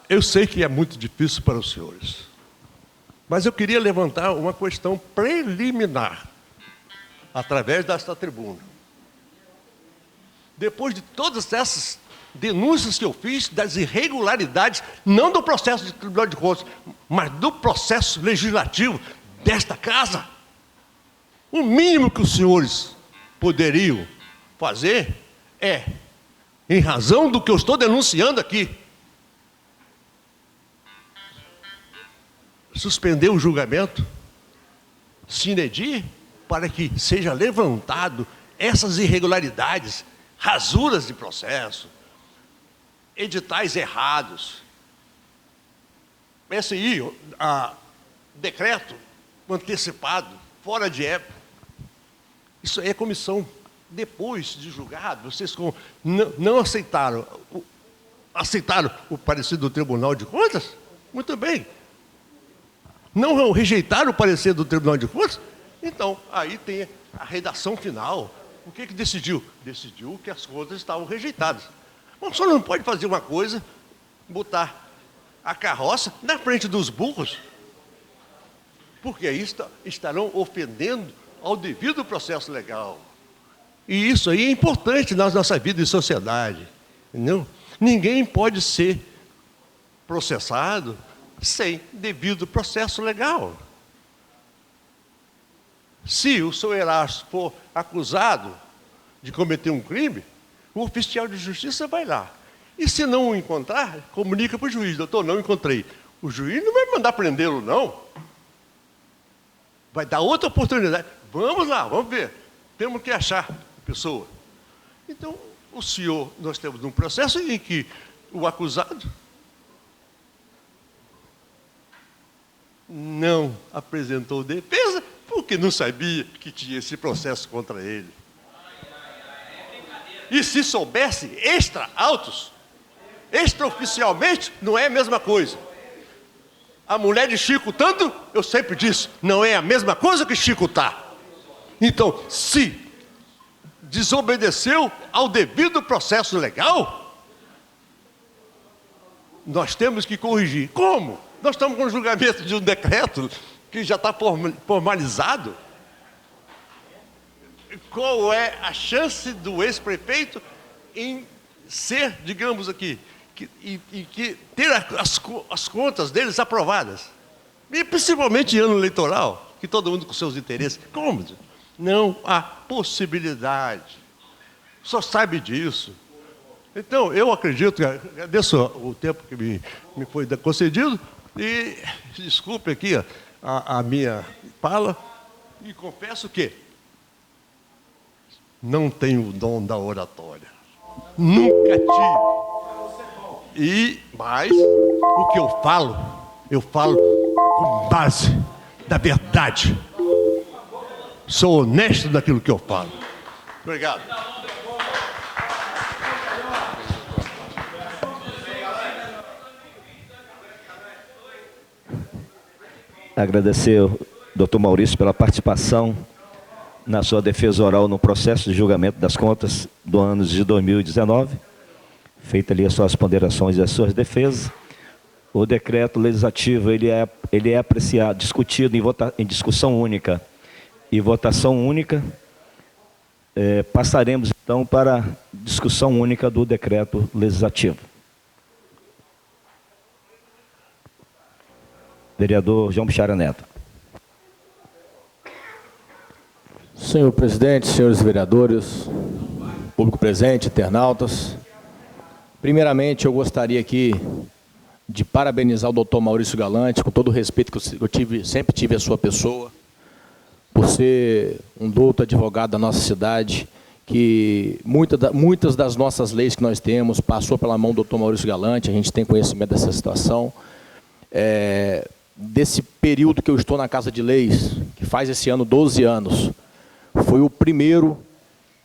Eu sei que é muito difícil para os senhores, mas eu queria levantar uma questão preliminar, através desta tribuna. Depois de todas essas denúncias que eu fiz, das irregularidades, não do processo de Tribunal de Contas, mas do processo legislativo desta casa, o mínimo que os senhores poderiam fazer é, em razão do que eu estou denunciando aqui, suspender o julgamento sine die para que seja levantado essas irregularidades, rasuras de processo, editais errados, SI, decreto antecipado, fora de época. Isso aí é comissão. Depois de julgado, vocês não aceitaram o parecer do Tribunal de Contas? Muito bem. Não rejeitaram o parecer do Tribunal de Contas? Então, aí tem a redação final. O que decidiu? Decidiu que as contas estavam rejeitadas. Mas só não pode fazer uma coisa, botar a carroça na frente dos burros, porque aí estarão ofendendo ao devido processo legal. E isso aí é importante na nossa vida em sociedade, entendeu? Ninguém pode ser processado sem devido processo legal. Se o senhor Erasto for acusado de cometer um crime, o oficial de justiça vai lá. E se não o encontrar, comunica para o juiz: doutor, não encontrei. O juiz não vai mandar prendê-lo, não. Vai dar outra oportunidade. Vamos lá, vamos ver. Temos que achar a pessoa. Então, nós temos um processo em que o acusado não apresentou defesa porque não sabia que tinha esse processo contra ele. E se soubesse extraoficialmente, não é a mesma coisa. A mulher de Chico tanto, eu sempre disse, não é a mesma coisa que Chico tá. Então, se desobedeceu ao devido processo legal, nós temos que corrigir. Como? Nós estamos com o julgamento de um decreto que já está formalizado. Qual é a chance do ex-prefeito em ser, digamos aqui, ter as contas deles aprovadas? E principalmente em ano eleitoral, que todo mundo com seus interesses. Como? Não há possibilidade. Só sabe disso. Então, eu acredito, agradeço o tempo que me foi concedido, e desculpe aqui a minha fala, e confesso que não tenho o dom da oratória. Nunca tive. Mas o que eu falo com base da verdade. Sou honesto naquilo que eu falo. Obrigado. Agradecer ao doutor Maurício pela participação na sua defesa oral no processo de julgamento das contas do ano de 2019, feita ali as suas ponderações e as suas defesas. O decreto legislativo ele é apreciado, discutido em discussão única e votação única. Passaremos então para a discussão única do decreto legislativo. Vereador João Bichara Neto. Senhor presidente, senhores vereadores, público presente, internautas. Primeiramente, eu gostaria aqui de parabenizar o doutor Maurício Galante, com todo o respeito que eu sempre tive à sua pessoa, por ser um douto advogado da nossa cidade, que muitas das nossas leis que nós temos passou pela mão do doutor Maurício Galante, a gente tem conhecimento dessa situação. Desse período que eu estou na Casa de Leis, que faz esse ano 12 anos, foi o primeiro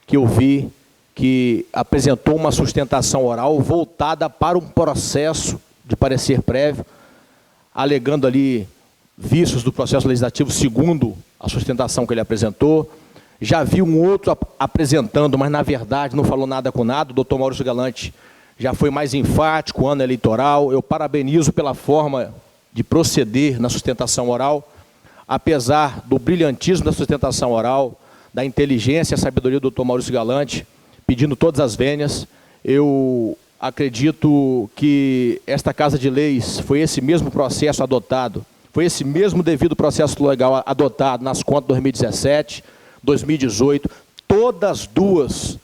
que eu vi que apresentou uma sustentação oral voltada para um processo de parecer prévio, alegando ali vícios do processo legislativo segundo a sustentação que ele apresentou. Já vi um outro apresentando, mas na verdade não falou nada com nada. O doutor Maurício Galante já foi mais enfático, ano eleitoral. Eu parabenizo pela forma de proceder na sustentação oral, apesar do brilhantismo da sustentação oral, da inteligência e sabedoria do doutor Maurício Galante, pedindo todas as vênias. Eu acredito que esta Casa de Leis foi esse mesmo processo adotado, foi esse mesmo devido processo legal adotado nas contas de 2017, 2018, todas duas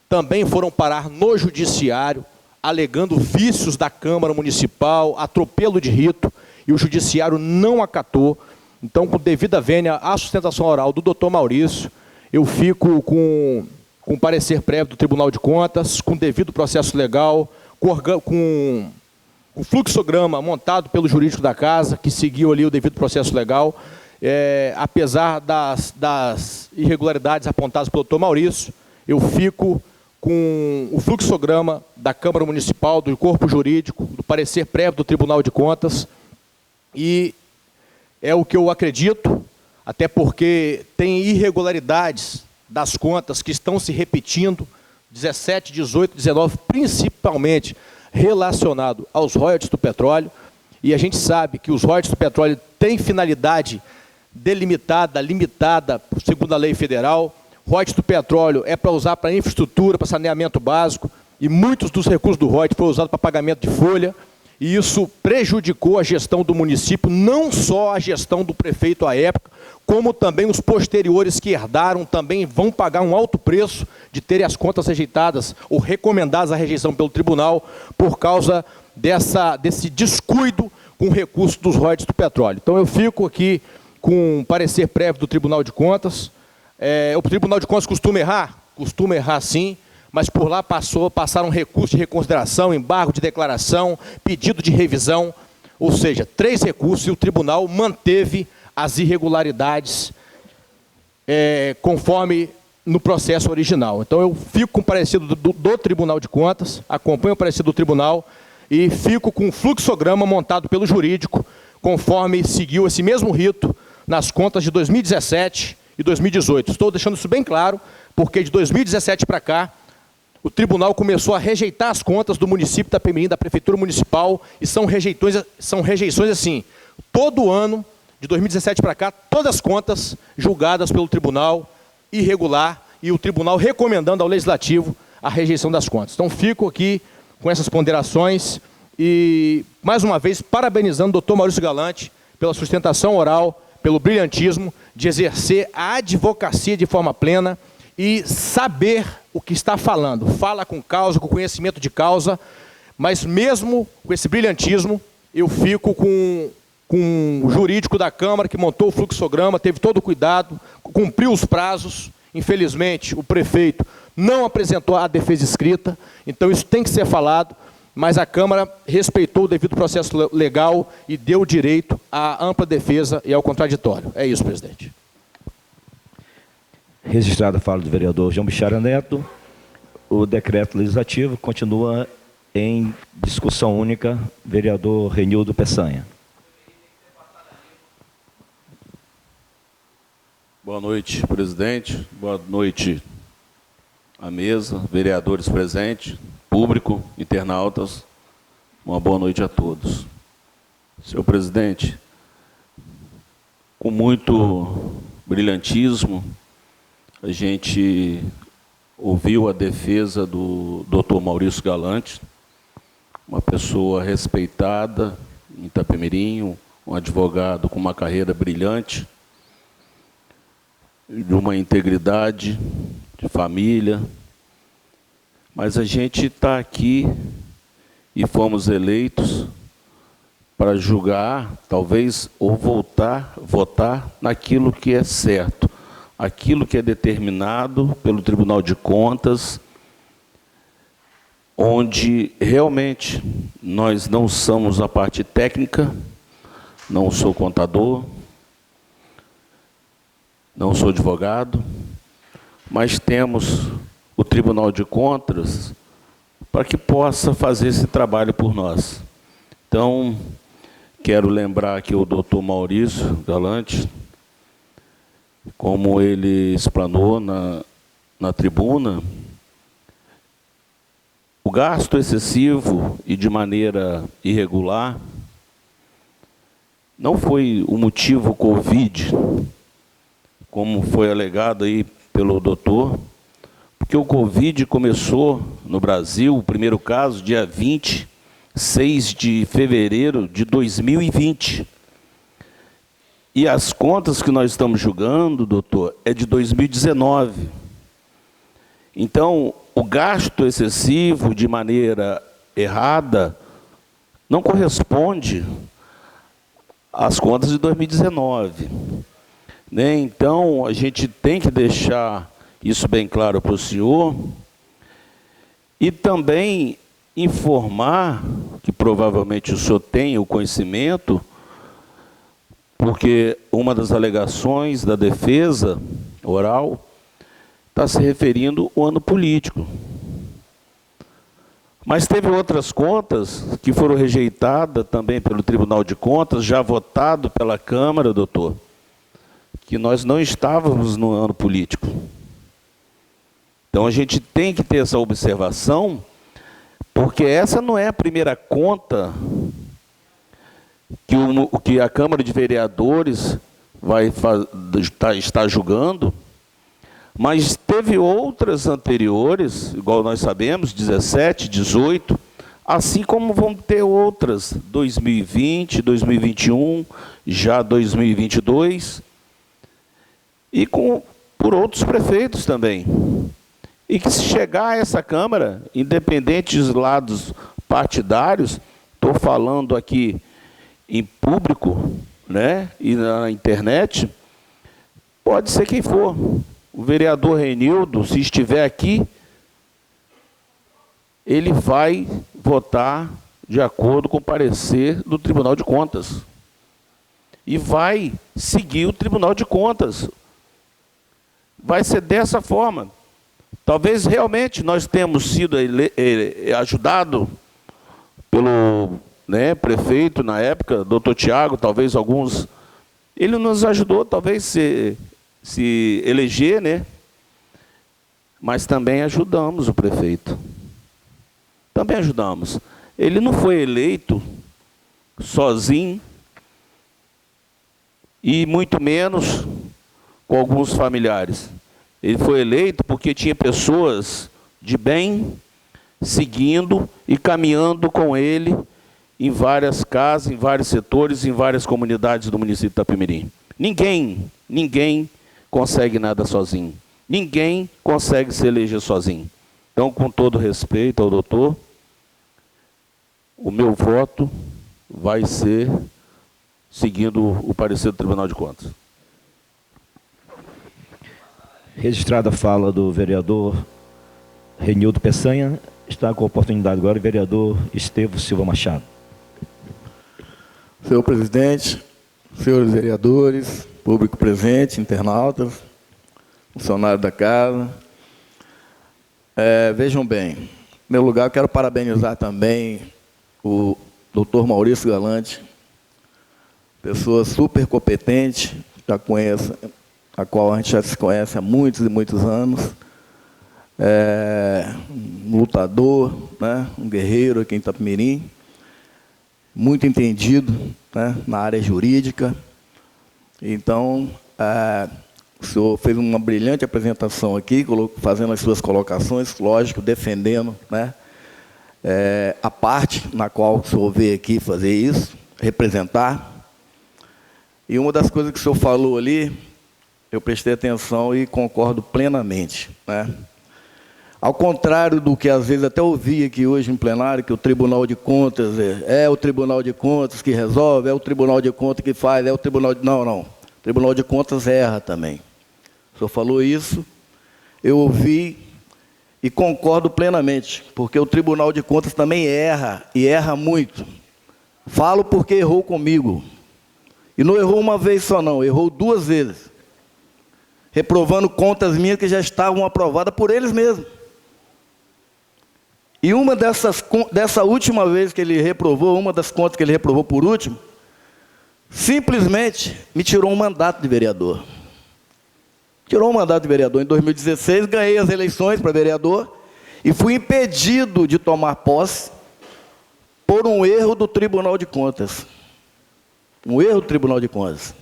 também foram parar no judiciário, alegando vícios da Câmara Municipal, atropelo de rito, e o judiciário não acatou. Então, com devida vênia à sustentação oral do doutor Maurício, eu fico com parecer prévio do Tribunal de Contas, com devido processo legal, com o fluxograma montado pelo jurídico da casa, que seguiu ali o devido processo legal, apesar das irregularidades apontadas pelo doutor Maurício, eu fico com o fluxograma da Câmara Municipal, do corpo jurídico, do parecer prévio do Tribunal de Contas, e é o que eu acredito, até porque tem irregularidades das contas que estão se repetindo, 17, 18, 19, principalmente relacionado aos royalties do petróleo, e a gente sabe que os royalties do petróleo têm finalidade delimitada, limitada, segundo a lei federal. Royalties do petróleo é para usar para infraestrutura, para saneamento básico, e muitos dos recursos do royalties foram usados para pagamento de folha, e isso prejudicou a gestão do município, não só a gestão do prefeito à época, como também os posteriores que herdaram também vão pagar um alto preço de terem as contas rejeitadas ou recomendadas à rejeição pelo tribunal por causa desse descuido com o recurso dos royalties do petróleo. Então eu fico aqui com um parecer prévio do Tribunal de Contas. O Tribunal de Contas costuma errar sim, mas por lá passaram recursos de reconsideração, embargo de declaração, pedido de revisão, ou seja, 3 recursos, e o tribunal manteve as irregularidades conforme no processo original. Então eu fico com o parecer do Tribunal de Contas, acompanho o parecer do tribunal e fico com o fluxograma montado pelo jurídico, conforme seguiu esse mesmo rito nas contas de 2017 e 2018. Estou deixando isso bem claro, porque de 2017 para cá, o tribunal começou a rejeitar as contas do município da Itapemirim, da Prefeitura Municipal, e são rejeições assim, todo ano, de 2017 para cá, todas as contas julgadas pelo tribunal irregular, e o tribunal recomendando ao Legislativo a rejeição das contas. Então, fico aqui com essas ponderações e, mais uma vez, parabenizando o doutor Maurício Galante pela sustentação oral, pelo brilhantismo de exercer a advocacia de forma plena e saber o que está falando. Fala com causa, com conhecimento de causa, mas mesmo com esse brilhantismo, eu fico com o jurídico da Câmara, que montou o fluxograma, teve todo o cuidado, cumpriu os prazos. Infelizmente, o prefeito não apresentou a defesa escrita, então isso tem que ser falado, mas a Câmara respeitou o devido processo legal e deu direito à ampla defesa e ao contraditório. É isso, presidente. Registrada a fala do vereador João Bichara Neto, o decreto legislativo continua em discussão única. Vereador Renildo Peçanha. Boa noite, presidente. Boa noite à mesa, vereadores presentes, público, internautas. Uma boa noite a todos. Senhor presidente, com muito brilhantismo, a gente ouviu a defesa do doutor Maurício Galante, uma pessoa respeitada em Itapemirim, um advogado com uma carreira brilhante, de uma integridade, de família, mas a gente está aqui e fomos eleitos para julgar, talvez, ou votar naquilo que é certo, aquilo que é determinado pelo Tribunal de Contas, onde realmente nós não somos a parte técnica, não sou contador, não sou advogado, mas temos o Tribunal de Contas para que possa fazer esse trabalho por nós. Então, quero lembrar aqui o doutor Maurício Galante, como ele explanou na tribuna, o gasto excessivo e de maneira irregular não foi o motivo Covid, como foi alegado aí pelo doutor, porque o Covid começou no Brasil, o primeiro caso, dia 26 de fevereiro de 2020. E as contas que nós estamos julgando, doutor, é de 2019. Então, o gasto excessivo de maneira errada não corresponde às contas de 2019. Né? Então, a gente tem que deixar isso bem claro para o senhor e também informar, que provavelmente o senhor tem o conhecimento, porque uma das alegações da defesa oral está se referindo ao ano político. Mas teve outras contas que foram rejeitadas também pelo Tribunal de Contas, já votado pela Câmara, doutor, que nós não estávamos no ano político. Então a gente tem que ter essa observação, porque essa não é a primeira conta que a Câmara de Vereadores está julgando, mas teve outras anteriores, igual nós sabemos, 17, 18, assim como vão ter outras, 2020, 2021, já 2022, e por outros prefeitos também. E que se chegar a essa Câmara, independente dos lados partidários, estou falando aqui em público, né, e na internet, pode ser quem for. O vereador Renildo, se estiver aqui, ele vai votar de acordo com o parecer do Tribunal de Contas. E vai seguir o Tribunal de Contas. Vai ser dessa forma. Talvez realmente nós temos sido ajudado pelo prefeito na época, doutor Tiago, talvez alguns. Ele nos ajudou, talvez, se eleger, né? Mas também ajudamos o prefeito. Também ajudamos. Ele não foi eleito sozinho e muito menos com alguns familiares. Ele foi eleito porque tinha pessoas de bem seguindo e caminhando com ele em várias casas, em vários setores, em várias comunidades do município de Itapemirim. Ninguém consegue nada sozinho. Ninguém consegue se eleger sozinho. Então, com todo respeito ao doutor, o meu voto vai ser seguindo o parecer do Tribunal de Contas. Registrada a fala do vereador Renildo Peçanha, está com a oportunidade agora o vereador Estevão Silva Machado. Senhor presidente, senhores vereadores, público presente, internautas, funcionários da casa, vejam bem, em primeiro lugar, eu quero parabenizar também o doutor Maurício Galante, pessoa super competente, já conheço, a qual a gente já se conhece há muitos e muitos anos, um lutador, né, um guerreiro aqui em Itapemirim, muito entendido, né, na área jurídica. Então, o senhor fez uma brilhante apresentação aqui, fazendo as suas colocações, lógico, defendendo, né, a parte na qual o senhor veio aqui fazer isso, representar. E uma das coisas que o senhor falou ali, eu prestei atenção e concordo plenamente, né? Ao contrário do que às vezes até ouvi aqui hoje em plenário, que o Tribunal de Contas é o Tribunal de Contas que resolve, é o Tribunal de Contas que faz, é o Tribunal de... Não. O Tribunal de Contas erra também. O senhor falou isso, eu ouvi e concordo plenamente, porque o Tribunal de Contas também erra, e erra muito. Falo porque errou comigo. E não errou uma vez só não, errou 2 vezes. Reprovando contas minhas que já estavam aprovadas por eles mesmos. E dessa última vez que ele reprovou, uma das contas que ele reprovou por último, simplesmente me tirou um mandato de vereador. Tirou um mandato de vereador. Em 2016, ganhei as eleições para vereador e fui impedido de tomar posse por um erro do Tribunal de Contas. Um erro do Tribunal de Contas.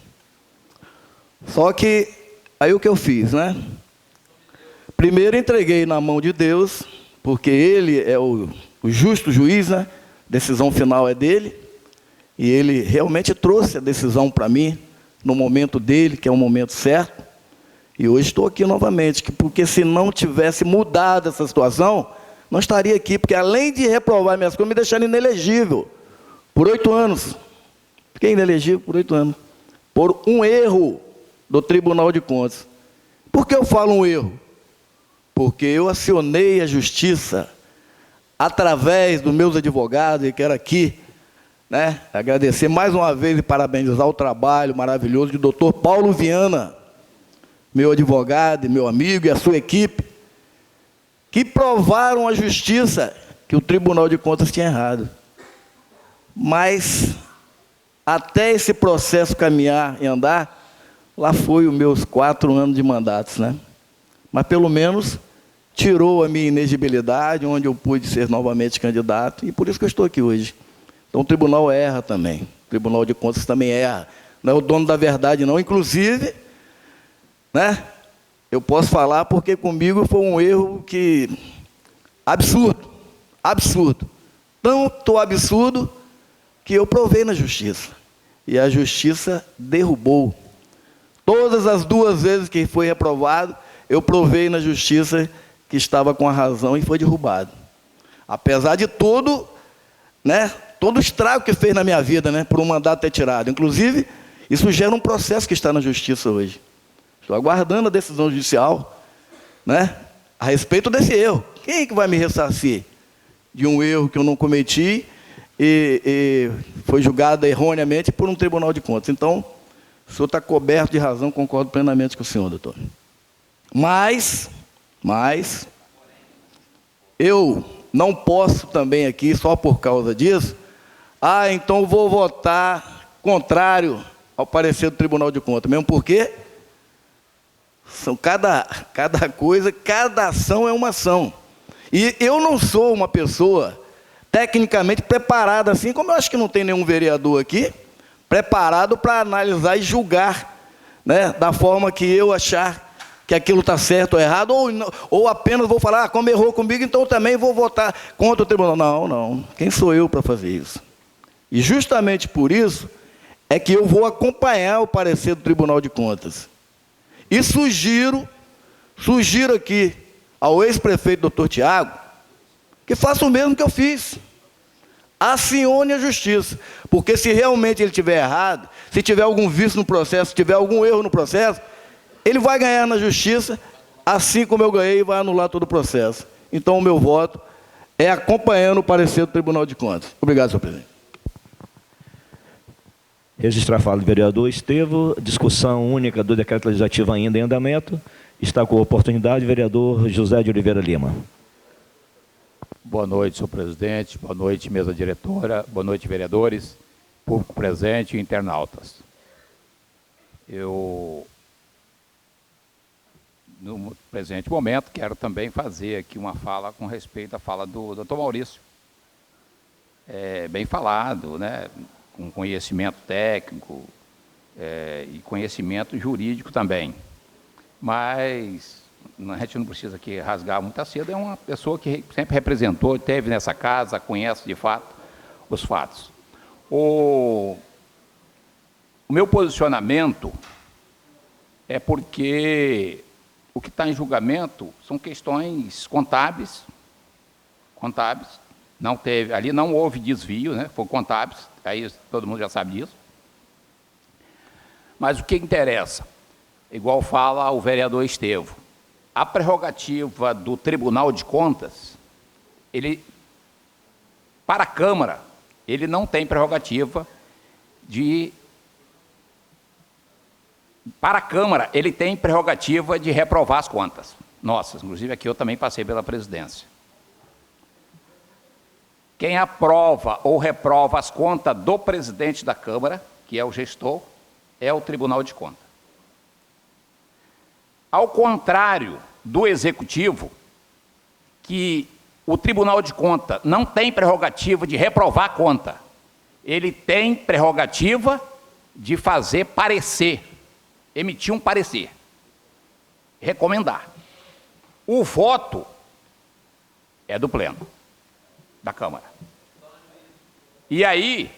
Só que, aí o que eu fiz, né? Primeiro entreguei na mão de Deus, porque Ele é o justo juiz, né? A decisão final é dele. E Ele realmente trouxe a decisão para mim, no momento dele, que é o momento certo. E hoje estou aqui novamente, porque se não tivesse mudado essa situação, não estaria aqui, porque além de reprovar minhas coisas, me deixaram inelegível por 8 anos. Fiquei inelegível por 8 anos. Por um erro do Tribunal de Contas. Por que eu falo um erro? Porque eu acionei a justiça através dos meus advogados, e quero aqui, né, agradecer mais uma vez e parabenizar o trabalho maravilhoso do Dr. Paulo Viana, meu advogado, meu amigo e a sua equipe, que provaram à justiça que o Tribunal de Contas tinha errado. Mas, até esse processo caminhar e andar, lá foi os meus 4 anos de mandatos, né? Mas, pelo menos, tirou a minha inegibilidade, onde eu pude ser novamente candidato, e por isso que eu estou aqui hoje. Então, o tribunal erra também. O Tribunal de Contas também erra. Não é o dono da verdade, não. Inclusive, né? Eu posso falar porque comigo foi um erro que... absurdo. Absurdo. Tanto absurdo que eu provei na justiça. E a justiça derrubou. Todas as 2 vezes que foi reprovado, eu provei na justiça que estava com a razão e foi derrubado. Apesar de tudo, né, todo o estrago que fez na minha vida, né, por um mandato ter tirado. Inclusive, isso gera um processo que está na justiça hoje. Estou aguardando a decisão judicial, né, a respeito desse erro. Quem é que vai me ressarcir de um erro que eu não cometi e foi julgado erroneamente por um Tribunal de Contas? Então, o senhor está coberto de razão, concordo plenamente com o senhor, doutor. Mas, eu não posso também aqui, só por causa disso, então vou votar contrário ao parecer do Tribunal de Contas, mesmo porque são cada coisa, cada ação é uma ação. E eu não sou uma pessoa tecnicamente preparada, assim como eu acho que não tem nenhum vereador aqui, preparado para analisar e julgar, né, da forma que eu achar que aquilo está certo ou errado, ou apenas vou falar, como errou comigo, então também vou votar contra o tribunal. Não. Quem sou eu para fazer isso? E justamente por isso é que eu vou acompanhar o parecer do Tribunal de Contas. E sugiro aqui ao ex-prefeito doutor Tiago que faça o mesmo que eu fiz. Acione a justiça, porque se realmente ele estiver errado, se tiver algum vício no processo, se tiver algum erro no processo, ele vai ganhar na justiça, assim como eu ganhei, e vai anular todo o processo. Então, o meu voto é acompanhando o parecer do Tribunal de Contas. Obrigado, senhor presidente. Registrar a fala do vereador Estevão, discussão única do decreto legislativo ainda em andamento. Está com a oportunidade o vereador José de Oliveira Lima. Boa noite, senhor presidente. Boa noite, mesa diretora. Boa noite, vereadores, público presente e internautas. Eu, no presente momento, quero também fazer aqui uma fala com respeito à fala do doutor Maurício. Bem falado, né? Com conhecimento técnico e conhecimento jurídico também. Mas a gente não precisa aqui rasgar muito cedo, é uma pessoa que sempre representou, esteve nessa casa, conhece de fato os fatos. O meu posicionamento é porque o que está em julgamento são questões contábeis, não teve, ali não houve desvio, né? Foi contábeis, aí todo mundo já sabe disso. Mas o que interessa, igual fala o vereador Estevão, a prerrogativa do Tribunal de Contas, para a Câmara, ele não tem prerrogativa de... Para a Câmara, ele tem prerrogativa de reprovar as contas nossas. Inclusive, aqui eu também passei pela presidência. quem aprova ou reprova as contas do presidente da Câmara, que é o gestor, é o Tribunal de Contas. Ao contrário do Executivo, que o Tribunal de Contas não tem prerrogativa de reprovar a conta, ele tem prerrogativa de fazer parecer, emitir um parecer, recomendar. O voto é do Pleno da Câmara. E aí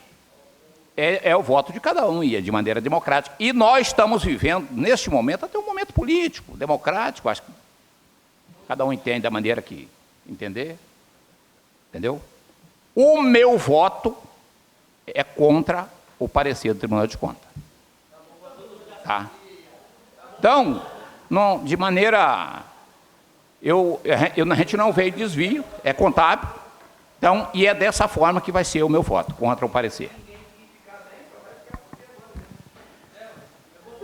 é o voto de cada um, e é de maneira democrática. E nós estamos vivendo, neste momento, até um momento político, democrático, acho que cada um entende da maneira que entender, entendeu? O meu voto é contra o parecer do Tribunal de Contas. Tá? Então, não, de maneira... a gente não veio desvio, é contábil, então, e é dessa forma que vai ser o meu voto, contra o parecer.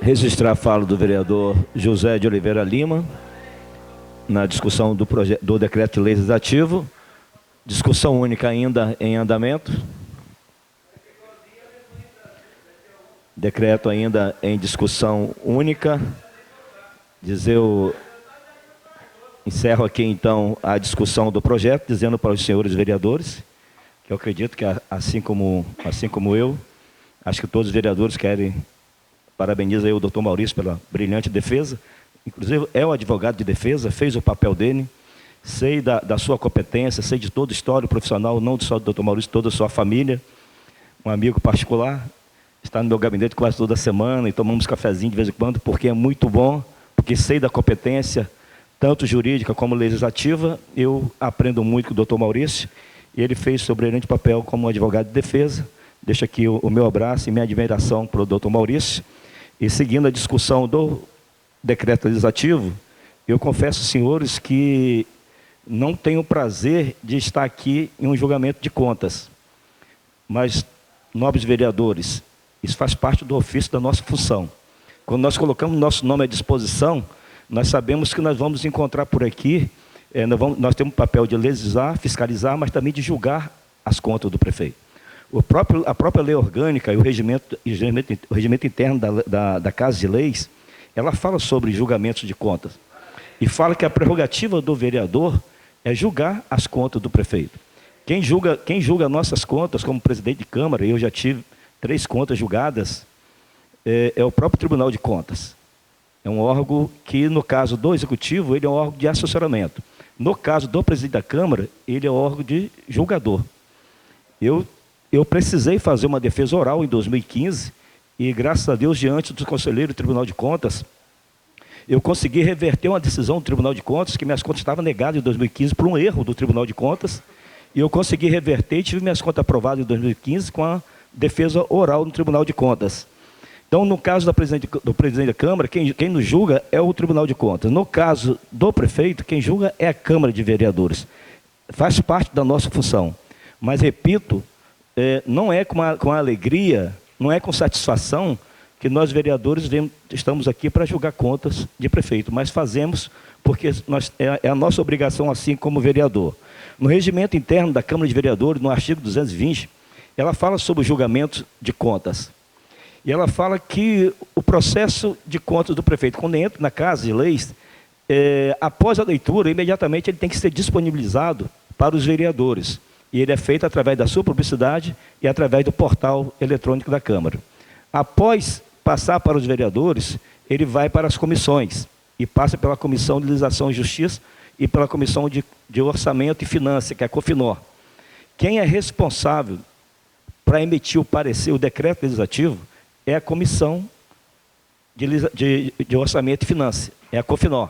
Registrar a fala do vereador José de Oliveira Lima, na discussão do decreto legislativo, discussão única ainda em andamento. Decreto ainda em discussão única. Encerro aqui, então, a discussão do projeto, dizendo para os senhores vereadores, que eu acredito que, assim como eu, acho que todos os vereadores querem, parabenizo aí o doutor Maurício pela brilhante defesa, inclusive é o advogado de defesa, fez o papel dele, sei da sua competência, sei de todo o histórico profissional, não só do doutor Maurício, toda a sua família, um amigo particular, está no meu gabinete quase toda semana, e tomamos cafezinho de vez em quando, porque é muito bom, porque sei da competência, tanto jurídica como legislativa. Eu aprendo muito com o doutor Maurício, e ele fez seu brilhante papel como advogado de defesa. Deixo aqui o meu abraço e minha admiração para o doutor Maurício. E seguindo a discussão do decreto legislativo, eu confesso, senhores, que não tenho o prazer de estar aqui em um julgamento de contas. Mas, nobres vereadores, isso faz parte do ofício da nossa função. Quando nós colocamos nosso nome à disposição, nós sabemos que nós vamos encontrar por aqui, nós temos o papel de legislar, fiscalizar, mas também de julgar as contas do prefeito. A própria lei orgânica e o regimento interno da Casa de Leis, ela fala sobre julgamentos de contas. E fala que a prerrogativa do vereador é julgar as contas do prefeito. Quem julga nossas contas, como presidente de Câmara, eu já tive 3 contas julgadas, é o próprio Tribunal de Contas. É um órgão que, no caso do Executivo, ele é um órgão de assessoramento. No caso do presidente da Câmara, ele é um órgão de julgador. Eu precisei fazer uma defesa oral em 2015, e graças a Deus, diante dos conselheiros do Tribunal de Contas, eu consegui reverter uma decisão do Tribunal de Contas, que minhas contas estavam negadas em 2015 por um erro do Tribunal de Contas, e eu consegui reverter e tive minhas contas aprovadas em 2015 com a defesa oral no Tribunal de Contas. Então, no caso do presidente da Câmara, quem nos julga é o Tribunal de Contas. No caso do prefeito, quem julga é a Câmara de Vereadores. Faz parte da nossa função. Mas, repito, não é com alegria, não é com satisfação que nós, vereadores, estamos aqui para julgar contas de prefeito, mas fazemos porque é a nossa obrigação, assim como vereador. No regimento interno da Câmara de Vereadores, no artigo 220, ela fala sobre o julgamento de contas. E ela fala que o processo de contas do prefeito, quando entra na Casa de Leis, após a leitura, imediatamente ele tem que ser disponibilizado para os vereadores. E ele é feito através da sua publicidade e através do portal eletrônico da Câmara. Após passar para os vereadores, ele vai para as comissões, e passa pela Comissão de Legislação e Justiça e pela Comissão de Orçamento e Finanças, que é a COFINOR. Quem é responsável para emitir o parecer, o decreto legislativo, é a Comissão de Orçamento e Finanças, é a COFINOR.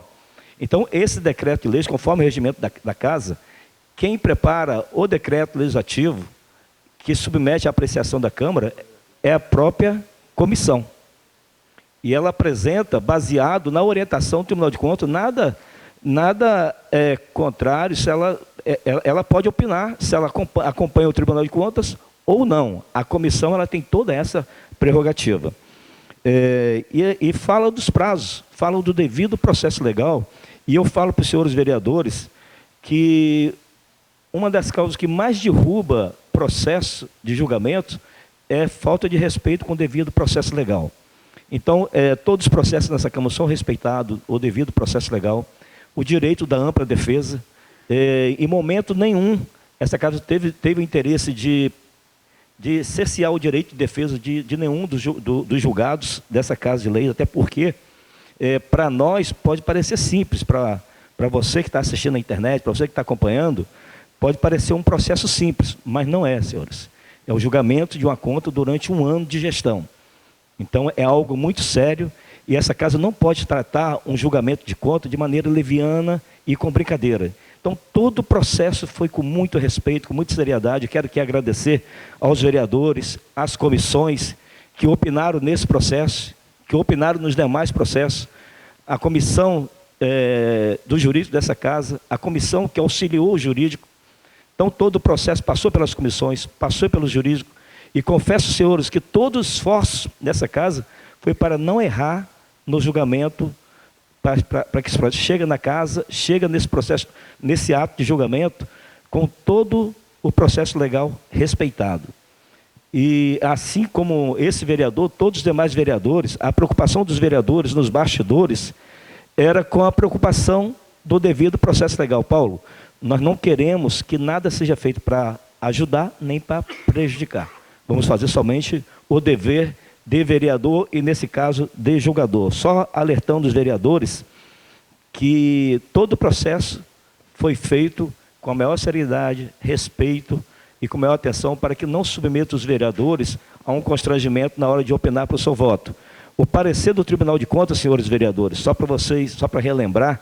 Então, esse decreto de lei, conforme o regimento da Casa, quem prepara o decreto legislativo, que submete à apreciação da Câmara, é a própria comissão. E ela apresenta, baseado na orientação do Tribunal de Contas, nada contrário, se ela pode opinar, se ela acompanha o Tribunal de Contas ou não. A comissão ela tem toda essa prerrogativa. E fala dos prazos, fala do devido processo legal, e eu falo para os senhores vereadores que uma das causas que mais derruba processo de julgamento é falta de respeito com o devido processo legal. Então, todos os processos nessa Câmara são respeitados, o devido processo legal, o direito da ampla defesa. Em momento nenhum, essa casa teve o interesse de cercear o direito de defesa de nenhum dos julgados dessa Casa de Lei, até porque, para nós, pode parecer simples, para você que está assistindo na internet, para você que está acompanhando, pode parecer um processo simples, mas não é, senhores. É o julgamento de uma conta durante um ano de gestão. Então, é algo muito sério e essa casa não pode tratar um julgamento de conta de maneira leviana e com brincadeira. Então, todo o processo foi com muito respeito, com muita seriedade. Quero aqui agradecer aos vereadores, às comissões que opinaram nesse processo, que opinaram nos demais processos, a comissão do jurídico dessa casa, a comissão que auxiliou o jurídico. Então, todo o processo passou pelas comissões, passou pelo jurídico. E confesso, senhores, que todo o esforço dessa casa foi para não errar no julgamento, para que esse processo chegue na casa, chega nesse processo, nesse ato de julgamento, com todo o processo legal respeitado. E assim como esse vereador, todos os demais vereadores, a preocupação dos vereadores nos bastidores era com a preocupação do devido processo legal. Paulo, nós não queremos que nada seja feito para ajudar nem para prejudicar. Vamos fazer somente o dever de vereador e, nesse caso, de julgador. Só alertando os vereadores que todo o processo foi feito com a maior seriedade, respeito e com maior atenção para que não submeta os vereadores a um constrangimento na hora de opinar para o seu voto. O parecer do Tribunal de Contas, senhores vereadores, só para vocês, só para relembrar,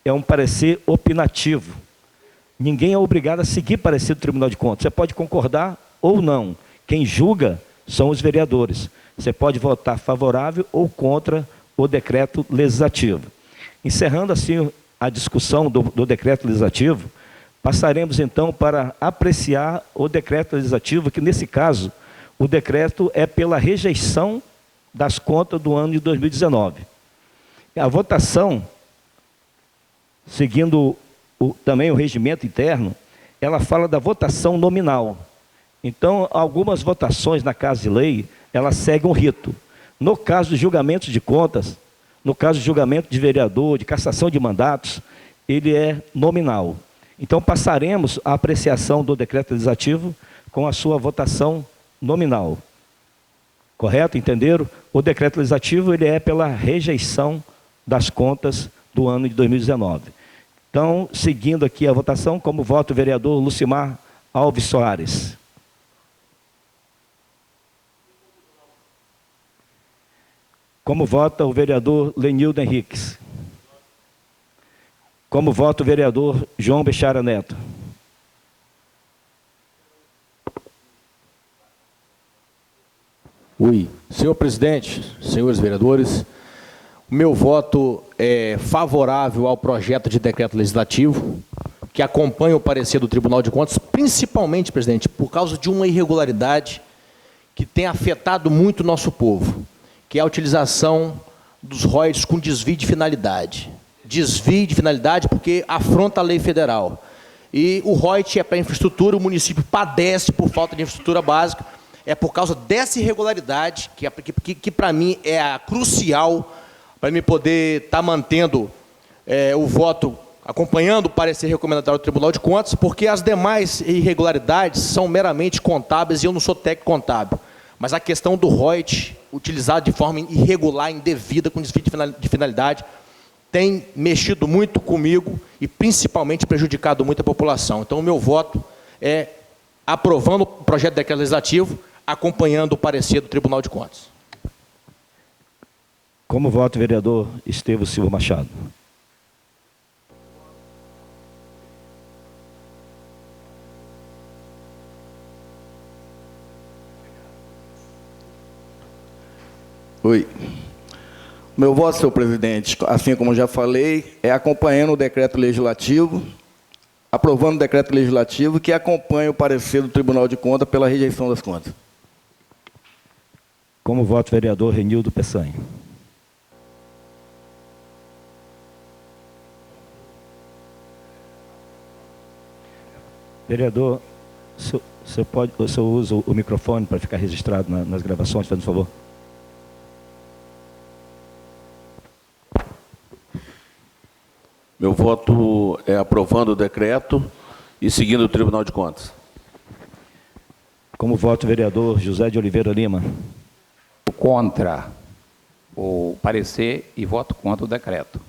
é um parecer opinativo. Ninguém é obrigado a seguir parecer do Tribunal de Contas. Você pode concordar ou não. Quem julga são os vereadores. Você pode votar favorável ou contra o decreto legislativo. Encerrando assim a discussão do decreto legislativo, passaremos então para apreciar o decreto legislativo, que nesse caso, o decreto é pela rejeição das contas do ano de 2019. A votação, seguindo também o regimento interno, ela fala da votação nominal. Então, algumas votações na Casa de Lei, elas seguem um rito. No caso de julgamentos de contas, no caso de julgamento de vereador, de cassação de mandatos, ele é nominal. Então, passaremos a apreciação do decreto legislativo com a sua votação nominal. Correto? Entenderam? O decreto legislativo ele é pela rejeição das contas do ano de 2019. Então, seguindo aqui a votação, como vota o vereador Lucimar Alves Soares. Como vota o vereador Lenildo Henriques? Como vota o vereador João Bechara Neto? Senhor presidente, senhores vereadores, o meu voto é favorável ao projeto de decreto legislativo, que acompanha o parecer do Tribunal de Contas, principalmente, presidente, por causa de uma irregularidade que tem afetado muito o nosso povo, que é a utilização dos royalties com desvio de finalidade. Desvio de finalidade porque afronta a lei federal. E o royalties é para infraestrutura, o município padece por falta de infraestrutura básica. É por causa dessa irregularidade, que para mim é a crucial, para mim poder estar mantendo o voto, acompanhando o parecer recomendatório do Tribunal de Contas, porque as demais irregularidades são meramente contábeis e eu não sou técnico contábil. Mas a questão do royalties, utilizado de forma irregular, indevida, com desvio de finalidade, tem mexido muito comigo e principalmente prejudicado muito a população. Então, o meu voto é aprovando o projeto de decreto legislativo, acompanhando o parecer do Tribunal de Contas. Como vota o vereador Estevão Silva Machado? Meu voto, senhor presidente, assim como já falei, é acompanhando o decreto legislativo, aprovando o decreto legislativo que acompanha o parecer do Tribunal de Contas pela rejeição das contas. Como vota o vereador Renildo Peçanha? Vereador, o senhor usa o microfone para ficar registrado nas gravações, fazendo favor? Meu voto é aprovando o decreto e seguindo o Tribunal de Contas. Como voto o vereador José de Oliveira Lima? Contra o parecer e voto contra o decreto.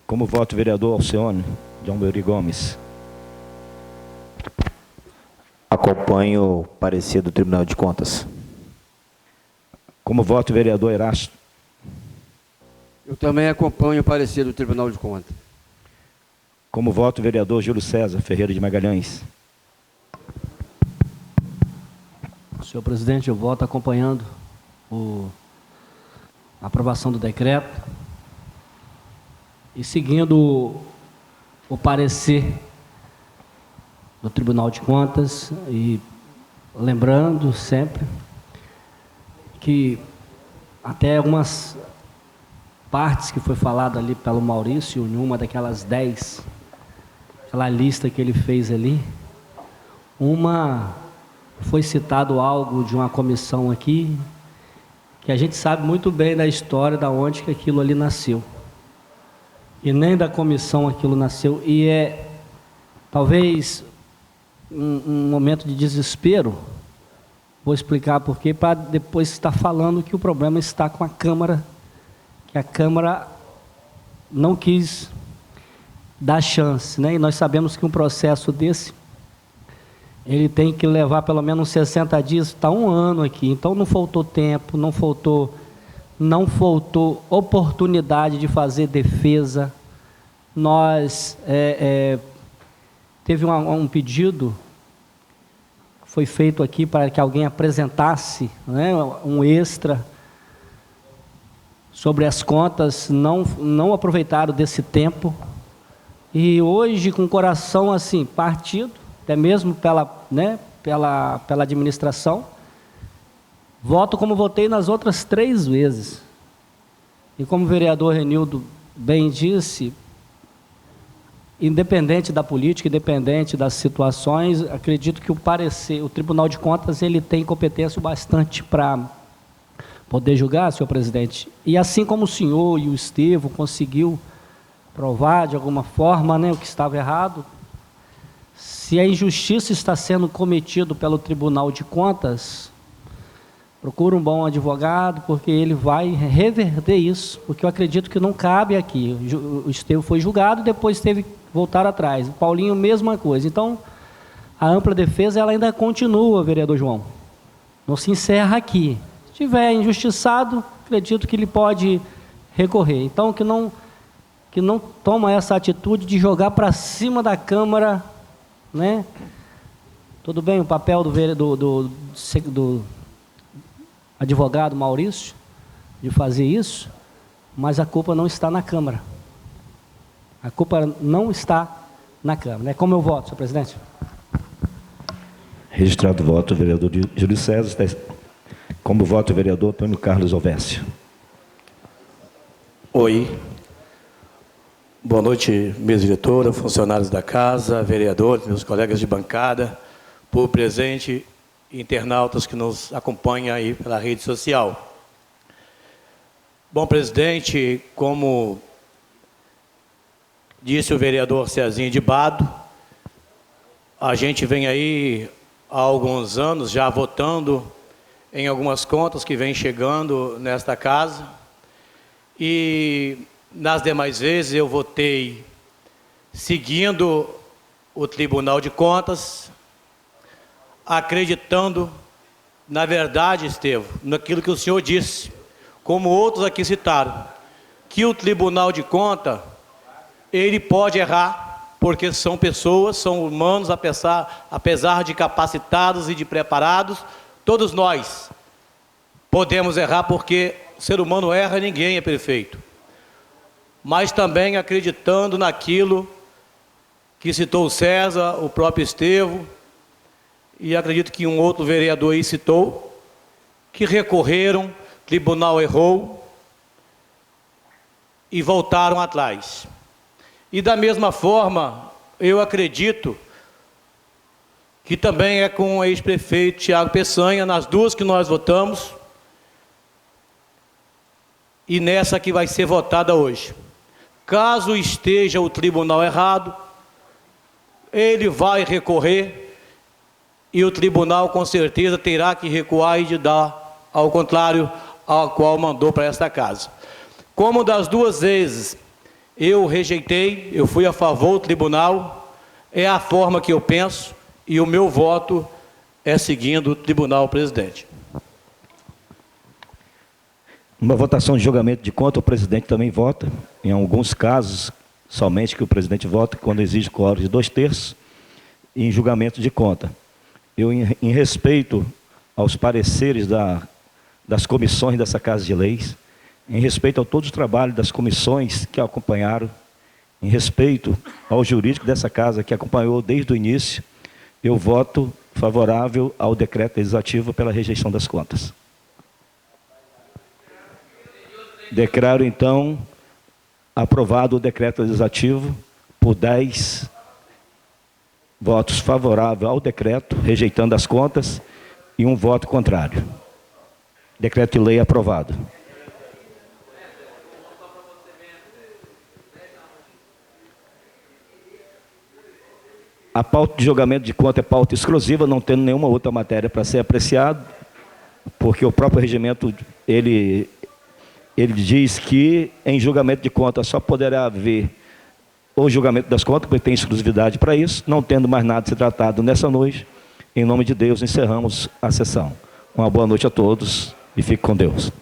Como voto o vereador Alcione João Belri Gomes? Acompanho o parecer do Tribunal de Contas. Como voto o vereador Erasto? Eu também acompanho o parecer do Tribunal de Contas. Como voto o vereador Júlio César Ferreira de Magalhães? Senhor presidente, eu voto acompanhando a aprovação do decreto e seguindo o parecer do Tribunal de Contas e lembrando sempre que até algumas partes que foi falado ali pelo Maurício, em uma daquelas 10, aquela lista que ele fez ali, foi citado algo de uma comissão aqui, que a gente sabe muito bem da história, da onde que aquilo ali nasceu. E nem da comissão aquilo nasceu, e é talvez um momento de desespero. Vou explicar por quê, para depois estar falando que o problema está com a Câmara, que a Câmara não quis dar chance, né? E nós sabemos que um processo desse, ele tem que levar pelo menos 60 dias, está um ano aqui, então não faltou tempo, não faltou oportunidade de fazer defesa. Nós teve um pedido, foi feito aqui para que alguém apresentasse, né, um extra sobre as contas, não aproveitaram desse tempo, e hoje com o coração assim, partido, até mesmo pela administração, voto como votei nas outras 3 vezes. E como o vereador Renildo bem disse, independente da política, independente das situações, acredito que o Tribunal de Contas, ele tem competência bastante para poder julgar, senhor presidente. E assim como o senhor e o Estevão conseguiu provar de alguma forma, né, o que estava errado, se a injustiça está sendo cometida pelo Tribunal de Contas, procura um bom advogado, porque ele vai reverter isso, porque eu acredito que não cabe aqui. O Estevão foi julgado, depois teve que voltar atrás. O Paulinho, mesma coisa. Então, a ampla defesa, ela ainda continua, vereador João. Não se encerra aqui. Se estiver injustiçado, acredito que ele pode recorrer. Então, que não toma essa atitude de jogar para cima da Câmara, né? Tudo bem, o papel do advogado Maurício de fazer isso, mas a culpa não está na Câmara. A culpa não está na Câmara. Né? Como eu voto, senhor presidente? Registrado o voto, o vereador Júlio César. Como voto, o vereador Antônio Carlos Alvécio. Oi. Boa noite, mesa diretora, funcionários da casa, vereadores, meus colegas de bancada, por presente, internautas que nos acompanham aí pela rede social. Bom, presidente, como disse o vereador Cezinha de Bado, a gente vem aí há alguns anos já votando em algumas contas que vem chegando nesta casa, e nas demais vezes eu votei seguindo o Tribunal de Contas, acreditando, na verdade, Estevão, naquilo que o senhor disse, como outros aqui citaram, que o Tribunal de Contas, ele pode errar, porque são pessoas, são humanos, apesar de capacitados e de preparados, todos nós podemos errar, porque o ser humano erra, ninguém é perfeito. Mas também acreditando naquilo que citou o César, o próprio Estevão, e acredito que um outro vereador aí citou, que recorreram, o tribunal errou e voltaram atrás. E da mesma forma, eu acredito que também é com o ex-prefeito Tiago Peçanha, nas duas que nós votamos, e nessa que vai ser votada hoje. Caso esteja o tribunal errado, ele vai recorrer, e o tribunal com certeza terá que recuar e de dar ao contrário ao qual mandou para esta casa. Como das duas vezes eu rejeitei, eu fui a favor do tribunal, é a forma que eu penso, e o meu voto é seguindo o tribunal, presidente. Uma votação de julgamento de conta, o presidente também vota. Em alguns casos, somente que o presidente vota, quando exige quórum de 2/3, em julgamento de conta. Eu, em respeito aos pareceres das comissões dessa Casa de Leis, em respeito a todo o trabalho das comissões que acompanharam, em respeito ao jurídico dessa Casa que acompanhou desde o início, eu voto favorável ao decreto legislativo pela rejeição das contas. Declaro, então, aprovado o decreto legislativo por 10 votos favoráveis ao decreto, rejeitando as contas, e 1 voto contrário. Decreto de lei aprovado. A pauta de julgamento de conta é pauta exclusiva, não tendo nenhuma outra matéria para ser apreciada, porque o próprio regimento, ele diz que em julgamento de conta só poderá haver o julgamento das contas, porque tem exclusividade para isso. Não tendo mais nada a ser tratado nessa noite, em nome de Deus, encerramos a sessão. Uma boa noite a todos e fique com Deus.